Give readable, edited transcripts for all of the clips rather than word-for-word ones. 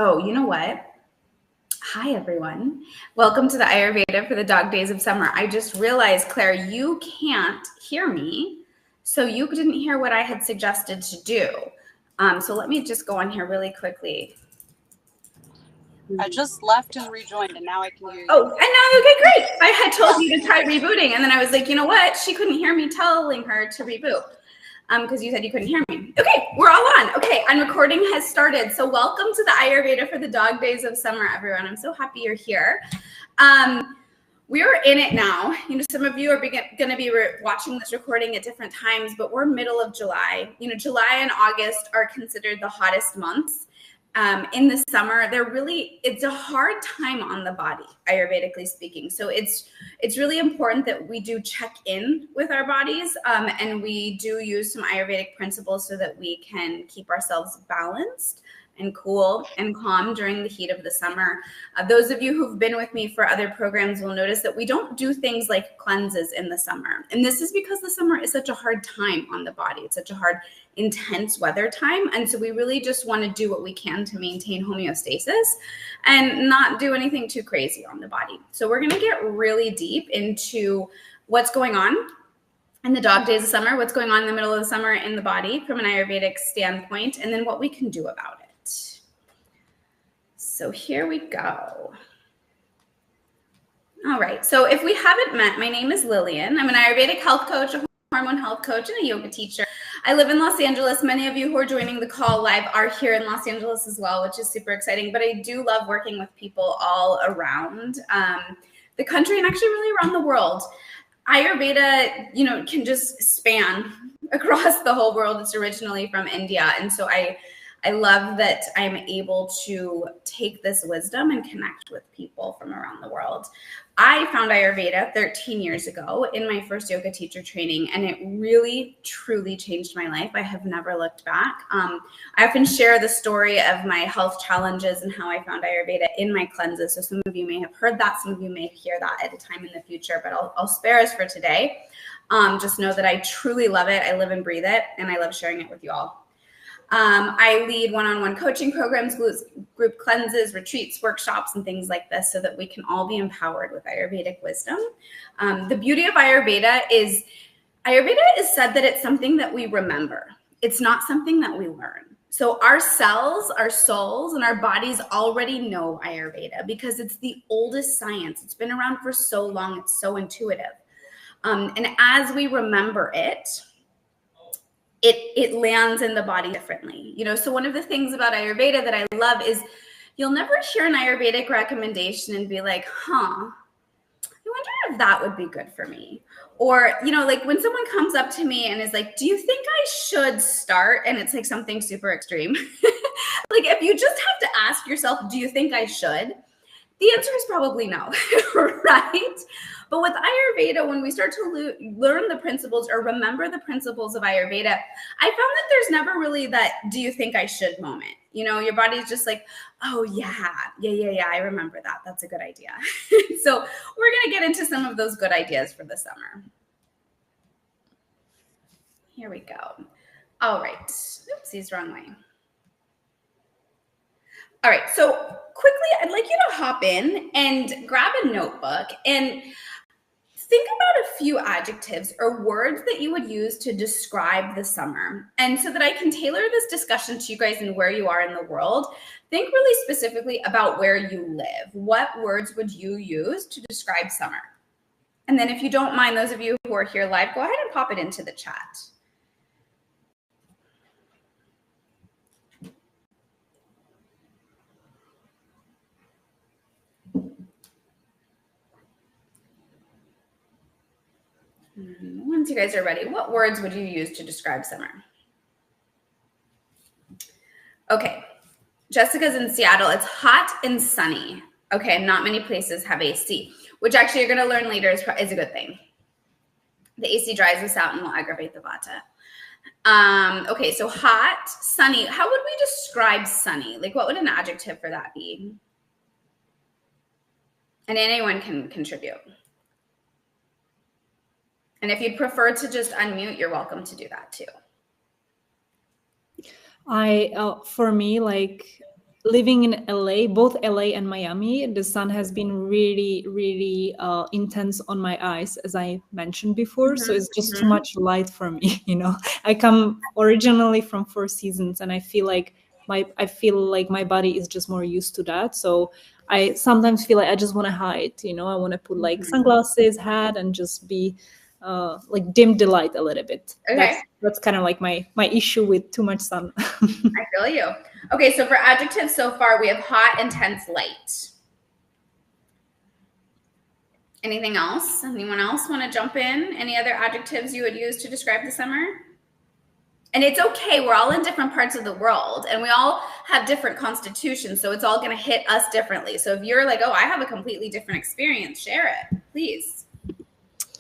Oh, you know what? Hi, everyone. Welcome to the Ayurveda for the Dog Days of Summer. I just realized, Claire, you can't hear me, so you didn't hear what I had suggested to do. So let me just go on here really quickly. I just left and rejoined, and now I can hear you. Oh, and now, okay, great. I had told you to try rebooting, and then I was like, you know what? She couldn't hear me telling her to reboot. Because you said you couldn't hear me. Okay, we're all on. Okay, and recording has started. So welcome to the Ayurveda for the Dog Days of Summer, everyone. I'm so happy you're here. We're in it now. You know, some of you are going to be watching this recording at different times, but we're middle of July. You know, July and August are considered the hottest months. In the summer, it's a hard time on the body, Ayurvedically speaking. So it's really important that we do check in with our bodies, and we do use some Ayurvedic principles so that we can keep ourselves balanced and cool and calm during the heat of the summer. Those of you who've been with me for other programs will notice that we don't do things like cleanses in the summer. And this is because the summer is such a hard time on the body. It's such a hard, intense weather time. And so we really just want to do what we can to maintain homeostasis and not do anything too crazy on the body. So we're going to get really deep into what's going on in the dog days of summer, what's going on in the middle of the summer in the body from an Ayurvedic standpoint, and then what we can do about it. So here we go. All right. So if we haven't met, my name is Lillian. I'm an Ayurvedic health coach, a hormone health coach, and a yoga teacher. I live in Los Angeles. Many of you who are joining the call live are here in Los Angeles as well, which is super exciting. But I do love working with people all around the country and actually really around the world. Ayurveda, you know, can just span across the whole world. It's originally from India. And so I love that I'm able to take this wisdom and connect with people from around the world. I found Ayurveda 13 years ago in my first yoga teacher training, and it really, truly changed my life. I have never looked back. I often share the story of my health challenges and how I found Ayurveda in my cleanses. So some of you may have heard that. Some of you may hear that at a time in the future, but I'll spare us for today. Just know that I truly love it. I live and breathe it, and I love sharing it with you all. I lead one-on-one coaching programs, group cleanses, retreats, workshops, and things like this so that we can all be empowered with Ayurvedic wisdom. The beauty of Ayurveda is said that it's something that we remember. It's not something that we learn. So our cells, our souls, and our bodies already know Ayurveda because it's the oldest science. It's been around for so long. It's so intuitive. And as we remember it lands in the body differently. You know, so one of the things about Ayurveda that I love is you'll never hear an Ayurvedic recommendation and be like, I wonder if that would be good for me. Or, you know, like when someone comes up to me and is like, do you think I should start? And it's like something super extreme. Like if you just have to ask yourself, do you think I should? The answer is probably no, right? But with Ayurveda, when we start to learn the principles or remember the principles of Ayurveda, I found that there's never really that do you think I should moment. You know, your body's just like, oh, yeah, I remember that. That's a good idea. So we're going to get into some of those good ideas for the summer. Here we go. All right. Oopsies, wrong way. All right, so quickly, I'd like you to hop in and grab a notebook and think about a few adjectives or words that you would use to describe the summer. And so that I can tailor this discussion to you guys and where you are in the world, think really specifically about where you live. What words would you use to describe summer? And then if you don't mind, those of you who are here live, go ahead and pop it into the chat. Once you guys are ready, what words would you use to describe summer? Okay, Jessica's in Seattle. It's hot and sunny. Okay, not many places have AC, which actually you're going to learn later is a good thing. The AC dries us out and will aggravate the vata. Okay, so hot, sunny. How would we describe sunny? Like, what would an adjective for that be? And anyone can contribute. And if you'd prefer to just unmute, you're welcome to do that too. For me, like living in LA, both LA and Miami, the sun has been really, really intense on my eyes, as I mentioned before. So it's just too much light for me. I come originally from Four Seasons, and I feel like my body is just more used to that. So I sometimes feel like I just want to hide. I want to put like sunglasses, hat, and just be like dim the light a little bit. Okay. That's kind of like my issue with too much sun. I feel you. Okay, so for adjectives so far, we have hot, intense, light. Anything else? Anyone else want to jump in? Any other adjectives you would use to describe the summer? And it's okay. We're all in different parts of the world, and we all have different constitutions, so it's all going to hit us differently. So if you're like, oh, I have a completely different experience, share it, please.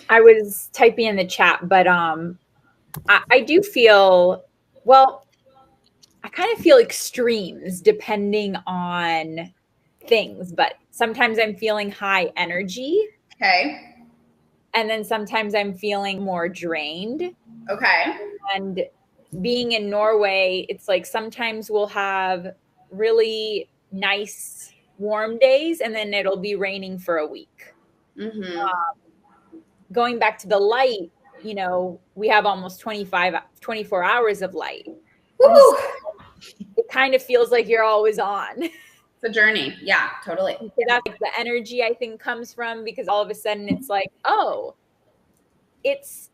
I was typing in the chat, but I do feel, well, I kind of feel extremes depending on things, but sometimes I'm feeling high energy. Okay. And then sometimes I'm feeling more drained. Okay. And being in Norway, it's like sometimes we'll have really nice warm days, and then it'll be raining for a week. Going back to the light, we have almost 24 hours of light. Woo! It kind of feels like you're always on. It's a journey. Yeah, totally. So that's like the energy I think comes from, because all of a sudden it's like, oh, it's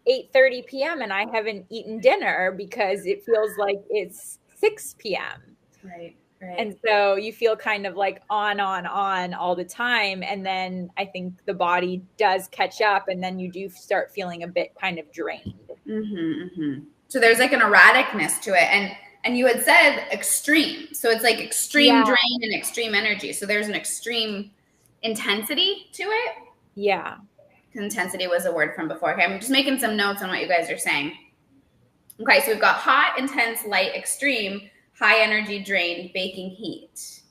8:30 p.m. and I haven't eaten dinner because it feels like it's 6 p.m. Right. And so you feel kind of like on all the time. And then I think the body does catch up, and then you do start feeling a bit kind of drained. So there's like an erraticness to it. And you had said extreme. So it's like extreme drain and extreme energy. So there's an extreme intensity to it. Yeah. Intensity was a word from before. Okay, I'm just making some notes on what you guys are saying. Okay, so we've got hot, intense, light, extreme, high energy, drained, baking heat.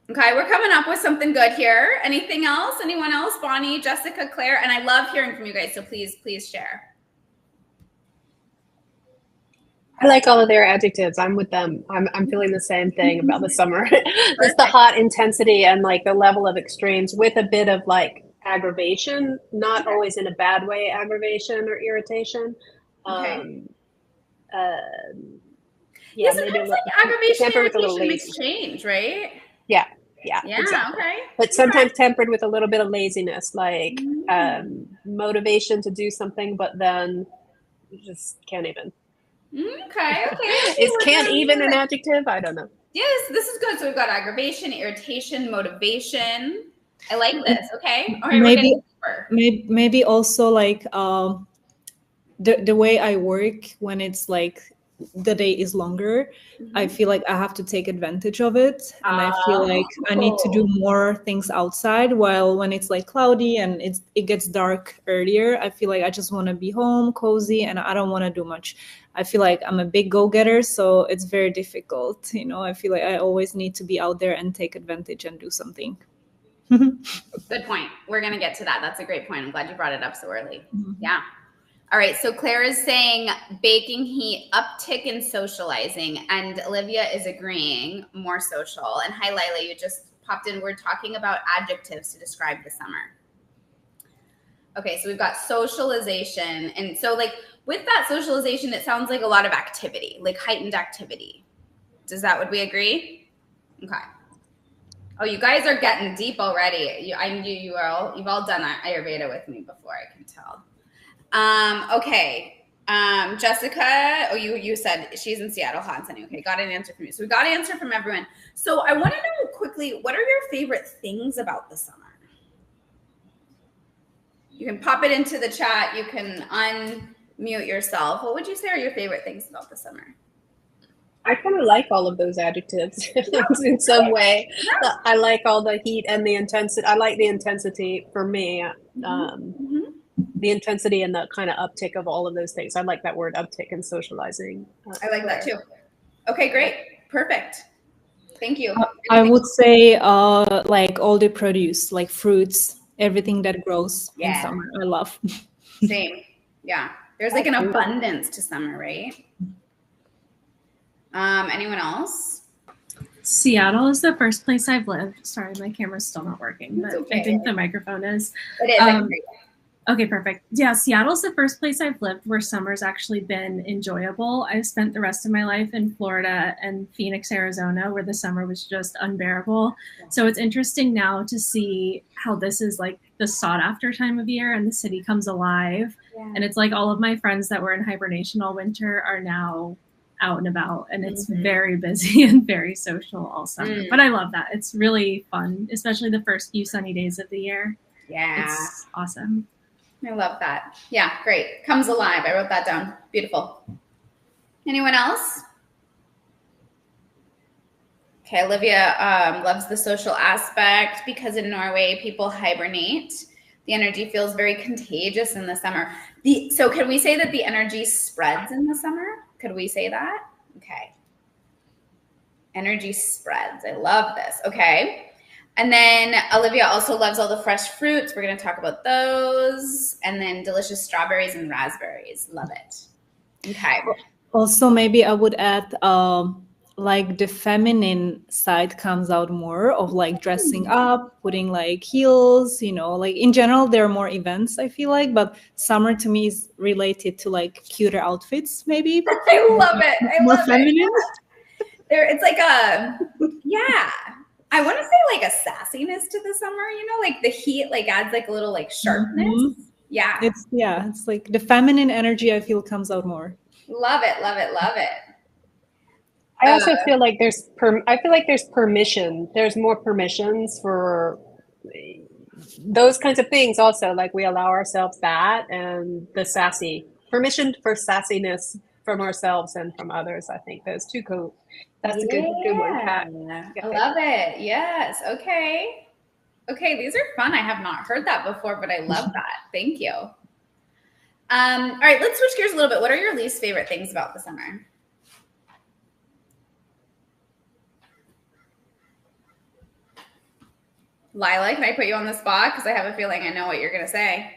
Okay, we're coming up with something good here. Anything else? Anyone else? Bonnie, Jessica, Claire, and I love hearing from you guys, so please share. I like all of their adjectives. I'm with them. I'm feeling the same thing about the summer. Just the hot intensity and like the level of extremes with a bit of like aggravation, not always in a bad way, aggravation or irritation. Yeah, sometimes like aggravation and irritation makes change, right? Yeah, exactly. Okay. But sometimes tempered with a little bit of laziness, like motivation to do something, but then you just can't even. Okay. Is can't even an adjective? I don't know. Yes, this is good. So we've got aggravation, irritation, motivation. I like this. Okay. All right, maybe also like the way I work when it's like the day is longer, I feel like I have to take advantage of it, and I feel like I need to do more things outside, while when it's like cloudy and it gets dark earlier, I feel like I just want to be home cozy and I don't want to do much. I feel like I'm a big go-getter, so it's very difficult. I feel like I always need to be out there and take advantage and do something. Good point. We're going to get to that. That's a great point. I'm glad you brought it up so early. Yeah. All right. So Claire is saying baking heat, uptick in socializing, and Olivia is agreeing, more social. And hi, Lila, you just popped in. We're talking about adjectives to describe the summer. Okay. So we've got socialization. And so like with that socialization, it sounds like a lot of activity, like heightened activity. Would we agree? Okay. Oh, you guys are getting deep already. You've all done Ayurveda with me before, I can tell. Okay. Jessica, you said she's in Seattle, hot and sunny. Okay, got an answer from you. So we got an answer from everyone. So I want to know quickly, what are your favorite things about the summer? You can pop it into the chat. You can unmute yourself. What would you say are your favorite things about the summer? I kind of like all of those adjectives in some way. I like all the heat and the intensity. I like the intensity for me. The intensity and the kind of uptick of all of those things. I like that word uptick and socializing. I like that too. Okay, great. Perfect. Thank you. I would say like all the produce, like fruits, everything that grows in summer. I love. Same. Yeah. There's like an abundance to summer, right? Anyone else? Seattle is the first place I've lived. Sorry, my camera's still not working, but okay. I think the microphone is. It is. I can hear you. Okay, perfect. Yeah, Seattle's the first place I've lived where summer's actually been enjoyable. I've spent the rest of my life in Florida and Phoenix, Arizona, where the summer was just unbearable. So it's interesting now to see how this is like the sought after time of year and the city comes alive. Yeah. And it's like all of my friends that were in hibernation all winter are now out and about, and it's very busy and very social all summer. But I love that. It's really fun, especially the first few sunny days of the year. Yeah. It's awesome. I love that. Yeah, great. Comes alive. I wrote that down. Beautiful. Anyone else? Okay, Olivia loves the social aspect because in Norway, people hibernate. The energy feels very contagious in the summer. So can we say that the energy spreads in the summer? Could we say that? Okay. Energy spreads. I love this. Okay. And then Olivia also loves all the fresh fruits. We're going to talk about those. And then delicious strawberries and raspberries. Love it. Okay. Also, maybe I would add like the feminine side comes out more of like dressing up, putting like heels, you know, like in general, there are more events, I feel like, but summer to me is related to like cuter outfits, maybe. I love it. I more love feminine. It. It's like yeah. I want to say like a sassiness to the summer, you know, like the heat like adds like a little like sharpness. Yeah. It's like the feminine energy I feel comes out more. Love it, love it, love it. I also feel like there's permission. There's more permissions for those kinds of things also. Like we allow ourselves that and the permission for sassiness from ourselves and from others. I think those two go. That's a good one, Kat. I love it. Yes. Okay. Okay. These are fun. I have not heard that before, but I love that. Thank you. All right. Let's switch gears a little bit. What are your least favorite things about the summer? Lila, can I put you on the spot? Because I have a feeling I know what you're going to say.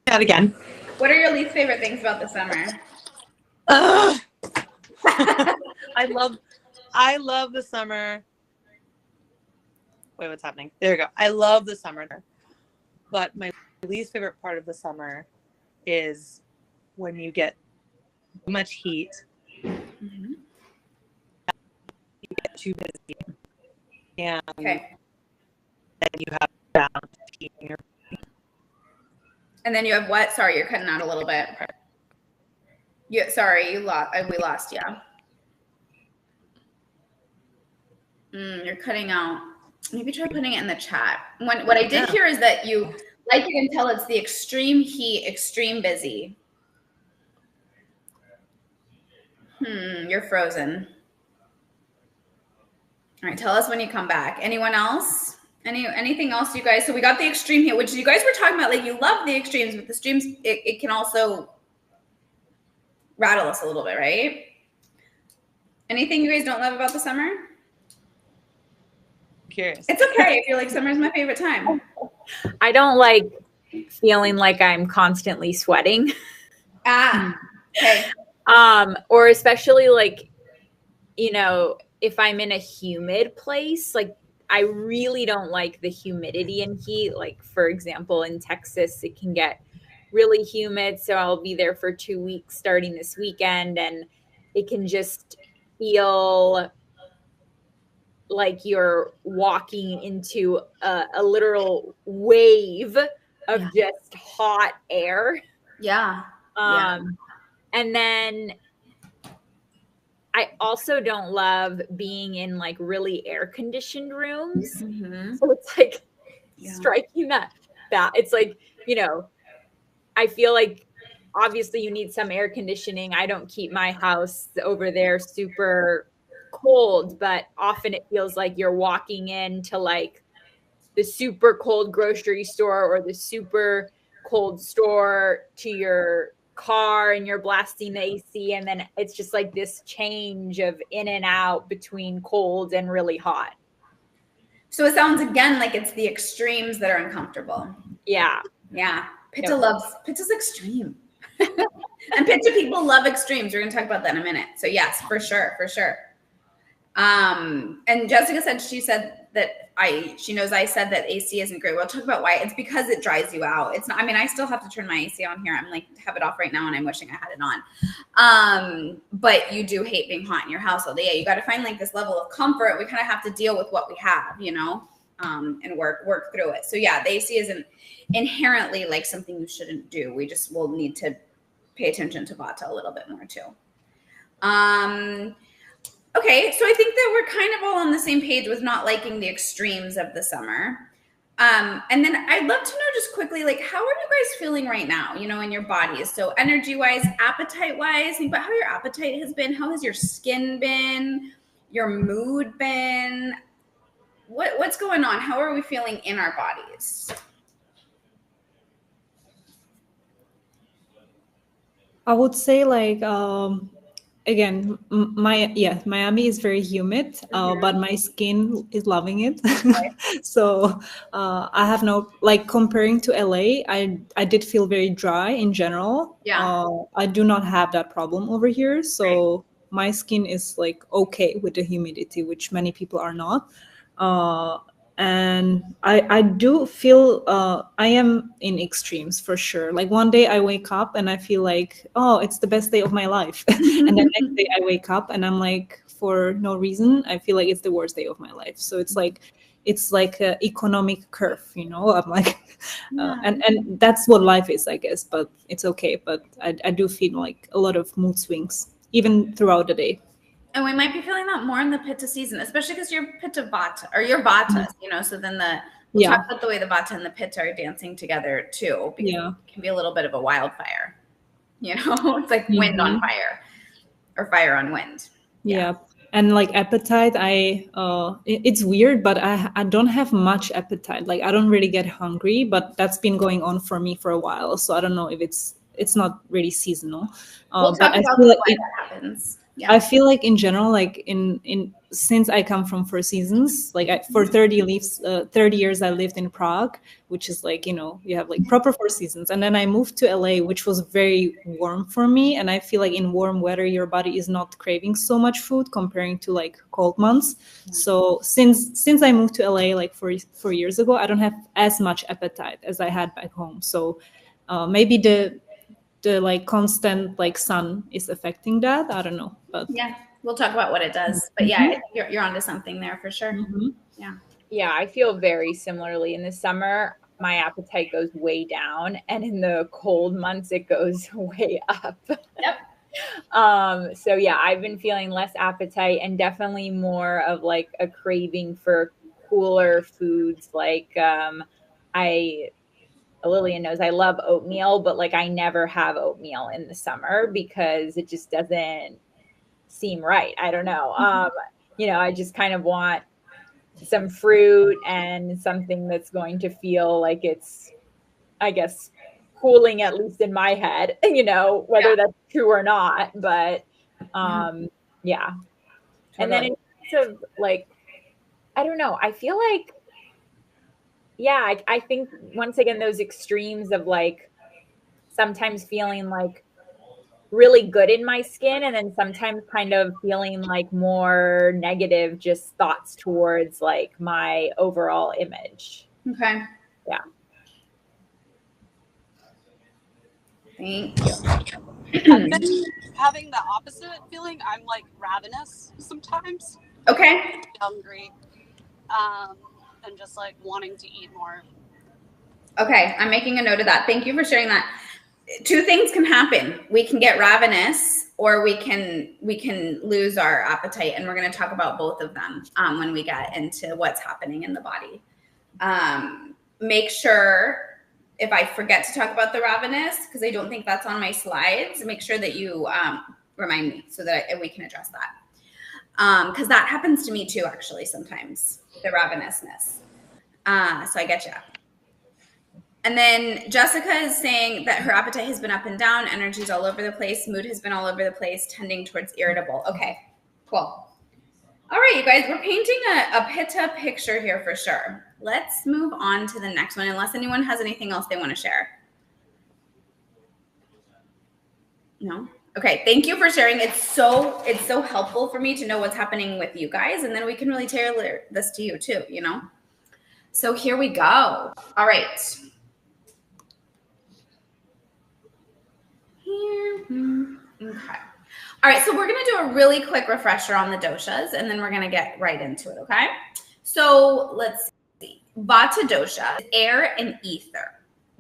That again. What are your least favorite things about the summer? I love the summer. Wait, what's happening? There we go. I love the summer. But my least favorite part of the summer is when you get too much heat. You get too busy. And then you have bound heat in your And then you have what? Sorry, you're cutting out a little bit. Sorry, we lost you. You're cutting out. Maybe try putting it in the chat. What I did hear is that you like it until it's the extreme heat, extreme busy. You're frozen. All right, tell us when you come back. Anyone else? Anything else, you guys? So we got the extreme heat, which you guys were talking about. Like you love the extremes, but the extremes it can also rattle us a little bit, right? Anything you guys don't love about the summer? Curious. It's okay if you're like summer's my favorite time. I don't like feeling like I'm constantly sweating. Okay. Or especially like, you know, if I'm in a humid place, like I really don't like the humidity and heat. Like for example, in Texas, it can get really humid. So I'll be there for 2 weeks starting this weekend, and it can just feel like you're walking into a literal wave of just hot air. Yeah. And then I also don't love being in like really air conditioned rooms. So it's like striking that it's like, you know, I feel like obviously you need some air conditioning. I don't keep my house over there super cold, but often it feels like you're walking into like the super cold grocery store or the super cold store to your car and you're blasting the AC, and then it's just like this change of in and out between cold and really hot. So it sounds again like it's the extremes that are uncomfortable. Yeah. Pitta loves Pitta's extreme. And Pitta people love extremes. We're going to talk about that in a minute. So yes, for sure, for sure. And Jessica said, she knows I said that AC isn't great. We'll talk about why. It's because it dries you out. It's not, I mean, I still have to turn my AC on here. I'm like, have it off right now and I'm wishing I had it on. But you do hate being hot in your house all day. Yeah, you got to find like this level of comfort. We kind of have to deal with what we have, you know, and work through it. So yeah, the AC isn't inherently like something you shouldn't do. We just will need to pay attention to Vata a little bit more too. Okay, so I think that we're kind of all on the same page with not liking the extremes of the summer. And then I'd love to know just quickly, like, how are you guys feeling right now, you know, in your bodies? So energy-wise, appetite-wise, think about how your appetite has been. How has your skin been? Your mood been? What's going on? How are we feeling in our bodies? I would say like again, Miami is very humid, but my skin is loving it. So I have no, like, comparing to LA, I did feel very dry in general. Yeah. I do not have that problem over here. So my skin is like okay with the humidity, which many people are not. And I do feel I am in extremes for sure. Like one day I wake up and I feel like, oh, it's the best day of my life. And the next day I wake up and I'm like, for no reason, I feel like it's the worst day of my life. So it's like an economic curve, you know. I'm like, and that's what life is, I guess. But it's okay. But I do feel like a lot of mood swings, even throughout the day. And we might be feeling that more in the Pitta season, especially because you're Pitta Vata, or you're Vata, you know, so then we'll talk about the way the Vata and the Pitta are dancing together too, because it can be a little bit of a wildfire, you know, it's like wind on fire or fire on wind. Yeah. And like appetite, it's weird, but I don't have much appetite. Like I don't really get hungry, but that's been going on for me for a while. So I don't know if it's not really seasonal. We'll but talk I about feel like why that happens. Yeah. I feel like in general, like in since I come from 4 seasons, like for 30 years I lived in Prague, which is like, you know, you have like proper 4 seasons. And then I moved to LA, which was very warm for me. And I feel like in warm weather, your body is not craving so much food comparing to like cold months. So since I moved to LA like 4 years ago, I don't have as much appetite as I had back home. So maybe the like constant like sun is affecting that. I don't know, but yeah, we'll talk about what it does. But yeah, you're onto something there for sure. Yeah, I feel very similarly. In the summer, my appetite goes way down, and in the cold months, it goes way up. Yep. So yeah, I've been feeling less appetite and definitely more of like a craving for cooler foods. Like Lillian knows I love oatmeal, but like I never have oatmeal in the summer because it just doesn't seem right. I don't know. You know, I just kind of want some fruit and something that's going to feel like it's, I guess, cooling, at least in my head, you know, whether that's true or not. But yeah. And then in terms of like, I don't know, I feel like, yeah, I think once again, those extremes of like sometimes feeling like really good in my skin and then sometimes kind of feeling like more negative, just thoughts towards like my overall image. Okay. Yeah. Thank you. I've been having the opposite feeling. I'm like ravenous sometimes. Okay. Hungry. And just like wanting to eat more. Okay, I'm making a note of that. Thank you for sharing that. Two things can happen. We can get ravenous, or we can lose our appetite, and we're going to talk about both of them when we get into what's happening in the body. Make sure, if I forget to talk about the ravenous, because I don't think that's on my slides, make sure that you remind me so that we can address that. Because that happens to me too, actually, sometimes, the ravenousness. So I get you. And then Jessica is saying that her appetite has been up and down, energy's all over the place, mood has been all over the place, tending towards irritable. Okay, cool. All right, you guys, we're painting a Pitta picture here for sure. Let's move on to the next one, unless anyone has anything else they want to share. No? Okay, thank you for sharing. It's so helpful for me to know what's happening with you guys, and then we can really tailor this to you too, you know? So here we go. All right. Here. Okay. All right, so we're going to do a really quick refresher on the doshas, and then we're going to get right into it, okay? So let's see. Vata dosha, air and ether.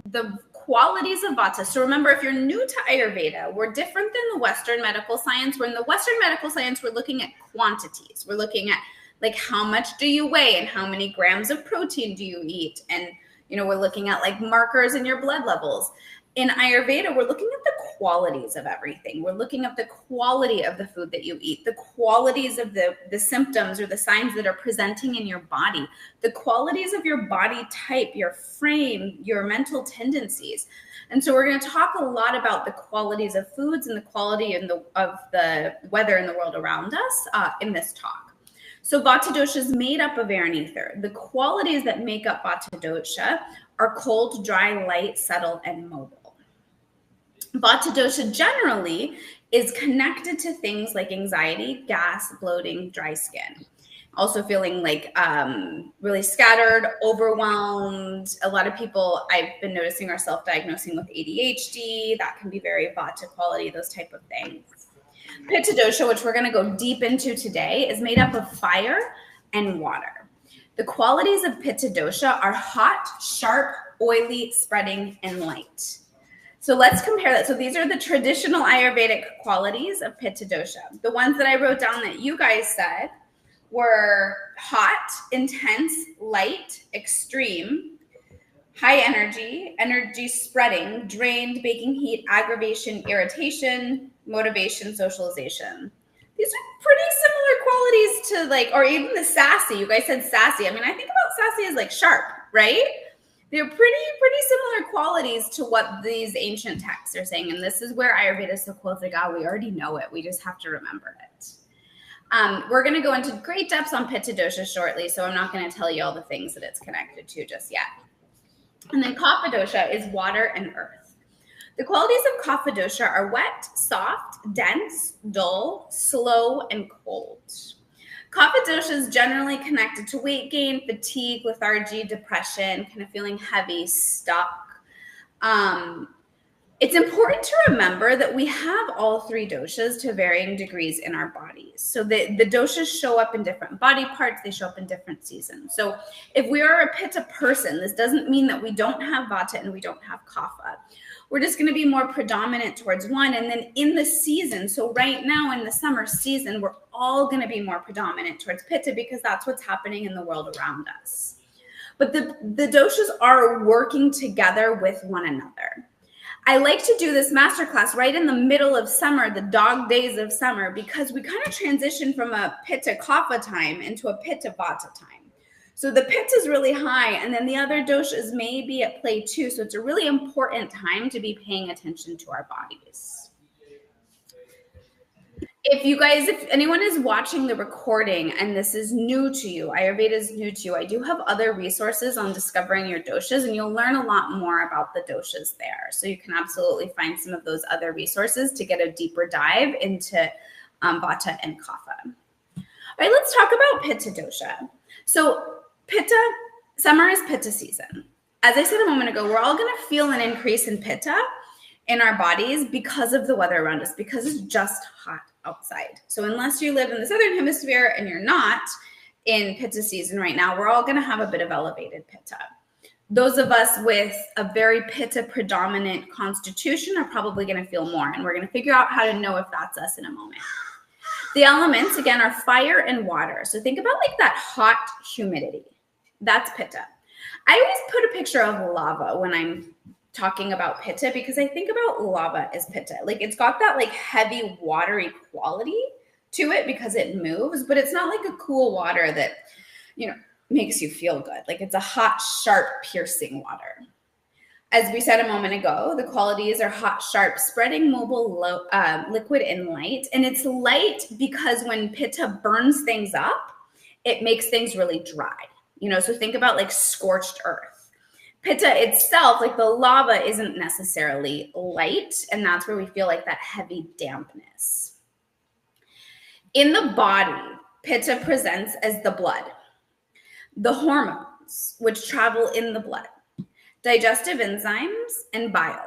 The qualities of vata. So remember, if you're new to Ayurveda, we're different than the Western medical science. Where in the Western medical science, we're looking at quantities. We're looking at like how much do you weigh and how many grams of protein do you eat? And, you know, we're looking at like markers in your blood levels. In Ayurveda, we're looking at the qualities of everything. We're looking at the quality of the food that you eat, the qualities of the symptoms or the signs that are presenting in your body, the qualities of your body type, your frame, your mental tendencies. And so we're going to talk a lot about the qualities of foods and the quality of the weather in the world around us in this talk. So Vata dosha is made up of air and ether. The qualities that make up Vata dosha are cold, dry, light, subtle, and mobile. Vata dosha generally is connected to things like anxiety, gas, bloating, dry skin. Also feeling like really scattered, overwhelmed. A lot of people I've been noticing are self-diagnosing with ADHD. That can be very Vata quality, those type of things. Pitta dosha, which we're going to go deep into today, is made up of fire and water. The qualities of Pitta dosha are hot, sharp, oily, spreading, and light. So let's compare that. So these are the traditional Ayurvedic qualities of Pitta dosha. The ones that I wrote down that you guys said were hot, intense, light, extreme, high energy, energy spreading, drained, baking heat, aggravation, irritation, motivation, socialization. These are pretty similar qualities to like, or even the sassy. You guys said sassy. I mean, I think about sassy as like sharp, right? They're pretty similar qualities to what these ancient texts are saying. And this is where Ayurveda is so cool. It's like, oh, we already know it. We just have to remember it. We're going to go into great depths on Pitta dosha shortly, so I'm not going to tell you all the things that it's connected to just yet. And then Kapha dosha is water and earth. The qualities of Kapha dosha are wet, soft, dense, dull, slow, and cold. Kapha dosha is generally connected to weight gain, fatigue, lethargy, depression, kind of feeling heavy, stuck. It's important to remember that we have all three doshas to varying degrees in our bodies. So the doshas show up in different body parts. They show up in different seasons. So if we are a Pitta person, this doesn't mean that we don't have Vata and we don't have Kapha. We're just going to be more predominant towards one. And then in the season, so right now in the summer season, we're all going to be more predominant towards Pitta because that's what's happening in the world around us. But the doshas are working together with one another. I like to do this masterclass right in the middle of summer, the dog days of summer, because we kind of transition from a Pitta Kapha time into a Pitta Vata time. So the Pitta is really high, and then the other doshas may be at play too. So it's a really important time to be paying attention to our bodies. If anyone is watching the recording and this is new to you, Ayurveda is new to you, I do have other resources on discovering your doshas, and you'll learn a lot more about the doshas there. So you can absolutely find some of those other resources to get a deeper dive into Vata and Kapha. All right, let's talk about Pitta dosha. So Pitta, summer is Pitta season. As I said a moment ago, we're all going to feel an increase in Pitta in our bodies because of the weather around us, because it's just hot outside. So unless you live in the Southern Hemisphere and you're not in Pitta season right now, we're all going to have a bit of elevated Pitta. Those of us with a very Pitta predominant constitution are probably going to feel more, and we're going to figure out how to know if that's us in a moment. The elements, again, are fire and water. So think about like that hot humidity. That's Pitta. I always put a picture of lava when I'm talking about Pitta because I think about lava as Pitta. Like it's got that like heavy watery quality to it because it moves, but it's not like a cool water that, you know, makes you feel good. Like it's a hot, sharp, piercing water. As we said a moment ago, the qualities are hot, sharp, spreading, mobile, liquid, and light. And it's light because when Pitta burns things up, it makes things really dry. You know, so think about like scorched earth. Pitta itself, like the lava, isn't necessarily light, and that's where we feel like that heavy dampness. In the body, Pitta presents as the blood, the hormones, which travel in the blood, digestive enzymes, and bile.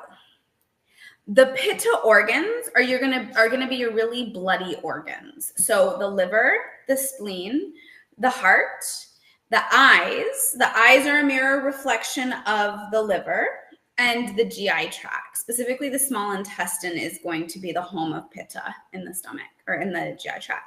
The Pitta organs are gonna be your really bloody organs. So the liver, the spleen, the heart, the eyes. The eyes are a mirror reflection of the liver and the GI tract. Specifically, the small intestine is going to be the home of Pitta in the stomach or in the GI tract.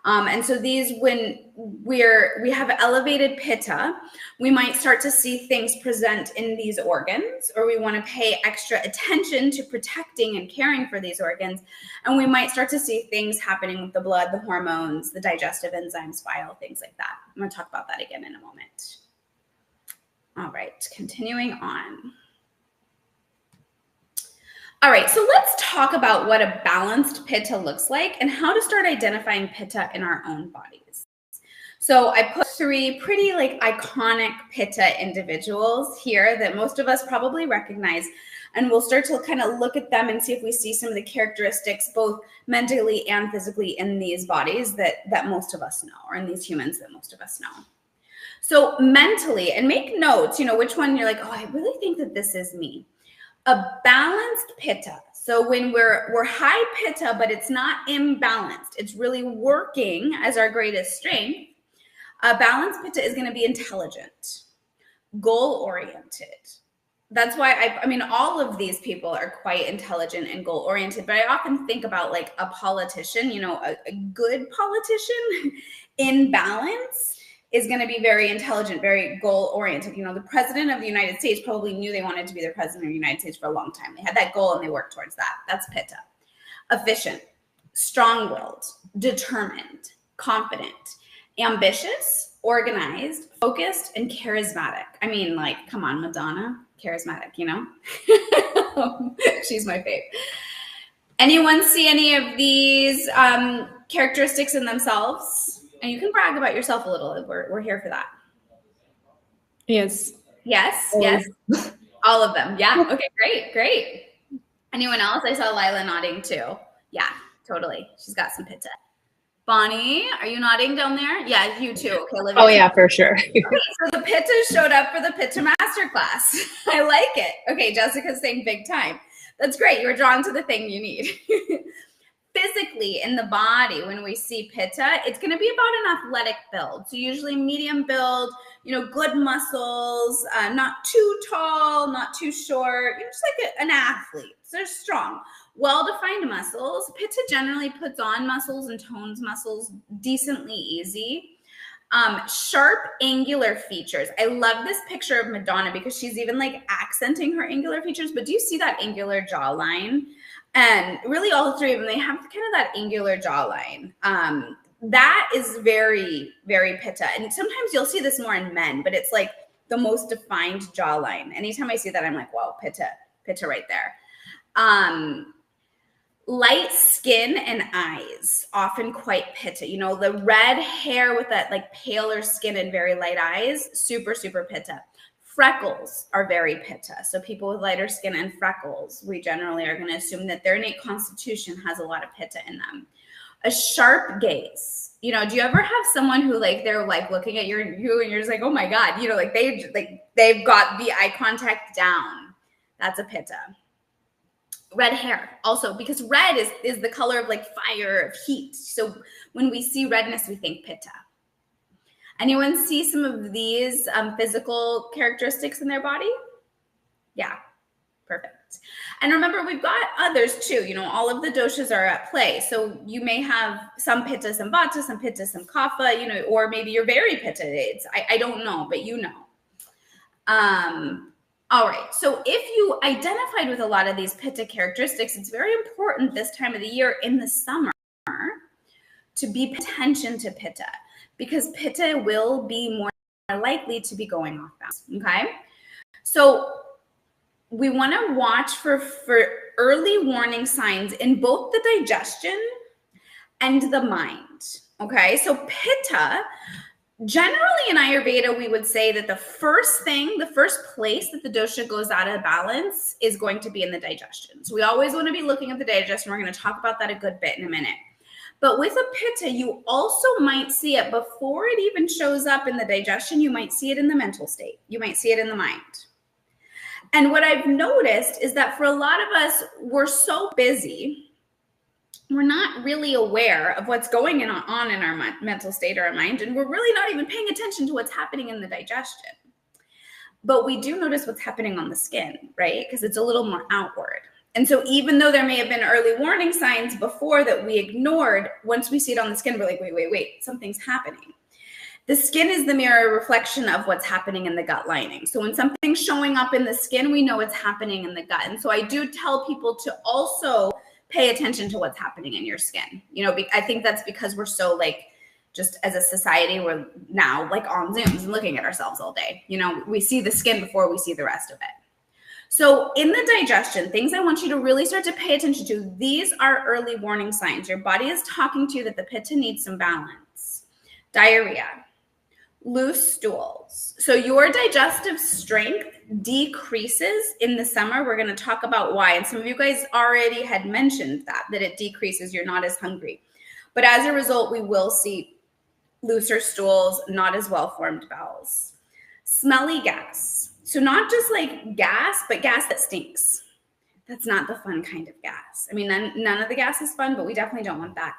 And so these, when we have elevated Pitta, we might start to see things present in these organs, or we want to pay extra attention to protecting and caring for these organs. And we might start to see things happening with the blood, the hormones, the digestive enzymes, bile, things like that. I'm going to talk about that again in a moment. All right, continuing on. All right, so let's talk about what a balanced Pitta looks like and how to start identifying Pitta in our own bodies. So I put 3 pretty like iconic Pitta individuals here that most of us probably recognize, and we'll start to kind of look at them and see if we see some of the characteristics both mentally and physically in these bodies that most of us know, or in these humans that most of us know. So mentally, and make notes, which one you're like, oh, I really think that this is me. A balanced Pitta. So when we're high Pitta, but it's not imbalanced, it's really working as our greatest strength. A balanced Pitta is going to be intelligent, goal-oriented. That's why I mean, all of these people are quite intelligent and goal-oriented, but I often think about like a politician, a good politician in balance is going to be very intelligent, very goal-oriented. The president of the United States probably knew they wanted to be the president of the United States for a long time. They had that goal and they worked towards that. That's Pitta. Efficient, strong-willed, determined, confident, ambitious, organized, focused, and charismatic. I mean, like, come on, Madonna, charismatic, She's my fave. Anyone see any of these characteristics in themselves? And you can brag about yourself a little. We're here for that. Yes. Yes. Yes. All of them. Yeah. Okay. Great. Anyone else? I saw Lila nodding too. Yeah, totally. She's got some Pitta. Bonnie, are you nodding down there? Yeah, you too. Okay, Olivia. Oh yeah, for sure. Okay, so the Pitta showed up for the Pitta Masterclass. I like it. Okay, Jessica's saying big time. That's great. You're drawn to the thing you need. Physically in the body, when we see Pitta, it's going to be about an athletic build. So usually medium build, good muscles, not too tall, not too short, just like an athlete. So they're strong, well-defined muscles. Pitta generally puts on muscles and tones muscles decently easy. Sharp angular features. I love this picture of Madonna because she's even like accenting her angular features, but do you see that angular jawline? And really all 3 of them, they have kind of that angular jawline. That is very, very Pitta. And sometimes you'll see this more in men, but it's like the most defined jawline. Anytime I see that, I'm like, wow, Pitta right there. Light skin and eyes, often quite Pitta. The red hair with that like paler skin and very light eyes, super, super Pitta. Freckles are very Pitta. So people with lighter skin and freckles, we generally are going to assume that their innate constitution has a lot of Pitta in them. A sharp gaze. Do you ever have someone who like they're like looking at you and you're just like, oh my God, they've got the eye contact down. That's a Pitta. Red hair also, because red is the color of like fire, of heat. So when we see redness, we think Pitta. Anyone see some of these physical characteristics in their body? Yeah, perfect. And remember, we've got others too. All of the doshas are at play. So you may have some Pitta, some Vata, some Pitta, some Kapha, or maybe you're very Pitta. I don't know, but All right. So if you identified with a lot of these Pitta characteristics, it's very important this time of the year in the summer to be paying attention to Pitta, because Pitta will be more likely to be going off balance, okay? So we want to watch for early warning signs in both the digestion and the mind, okay? So Pitta, Generally in Ayurveda, we would say that the first place that the dosha goes out of balance is going to be in the digestion. So we always want to be looking at the digestion. We're going to talk about that a good bit in a minute. But with a pitta, you also might see it before it even shows up in the digestion. You might see it in the mental state. You might see it in the mind. And what I've noticed is that for a lot of us, we're so busy, we're not really aware of what's going on in our mental state or our mind, and we're really not even paying attention to what's happening in the digestion. But we do notice what's happening on the skin, right? Because it's a little more outward. And so even though there may have been early warning signs before that we ignored, once we see it on the skin, we're like, wait, something's happening. The skin is the mirror reflection of what's happening in the gut lining. So when something's showing up in the skin, we know it's happening in the gut. And so I do tell people to also pay attention to what's happening in your skin. You know, I think that's because we're so like, just as a society, we're now like on Zooms and looking at ourselves all day. You know, we see the skin before we see the rest of it. So in the digestion, things I want you to really start to pay attention to, these are early warning signs. Your body is talking to you that the pitta needs some balance. Diarrhea, loose stools. So your digestive strength decreases in the summer. We're going to talk about why. And some of you guys already had mentioned that it decreases. You're not as hungry. But as a result, we will see looser stools, not as well-formed bowels. Smelly gas. So not just like gas, but gas that stinks. That's not the fun kind of gas. I mean, none of the gas is fun, but we definitely don't want that.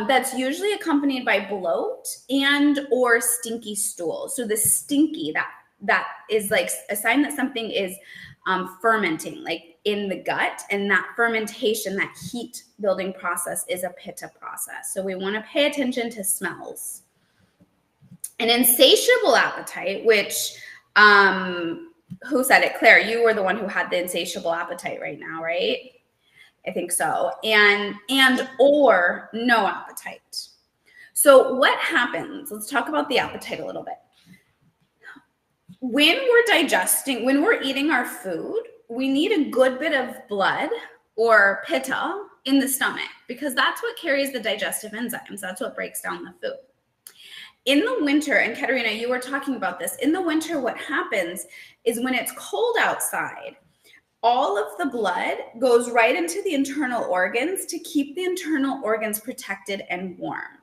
That's usually accompanied by bloat and or stinky stool. So the stinky, that is like a sign that something is fermenting, like in the gut. And that fermentation, that heat building process is a pitta process. So we want to pay attention to smells. An insatiable appetite, which, who said it? Claire, you were the one who had the insatiable appetite right now, right? I think so. And or no appetite. So what happens? Let's talk about the appetite a little bit. When we're digesting, when we're eating our food, we need a good bit of blood or pitta in the stomach because that's what carries the digestive enzymes. That's what breaks down the food. In the winter, and Katerina, you were talking about this, in the winter, what happens is when it's cold outside, all of the blood goes right into the internal organs to keep the internal organs protected and warm.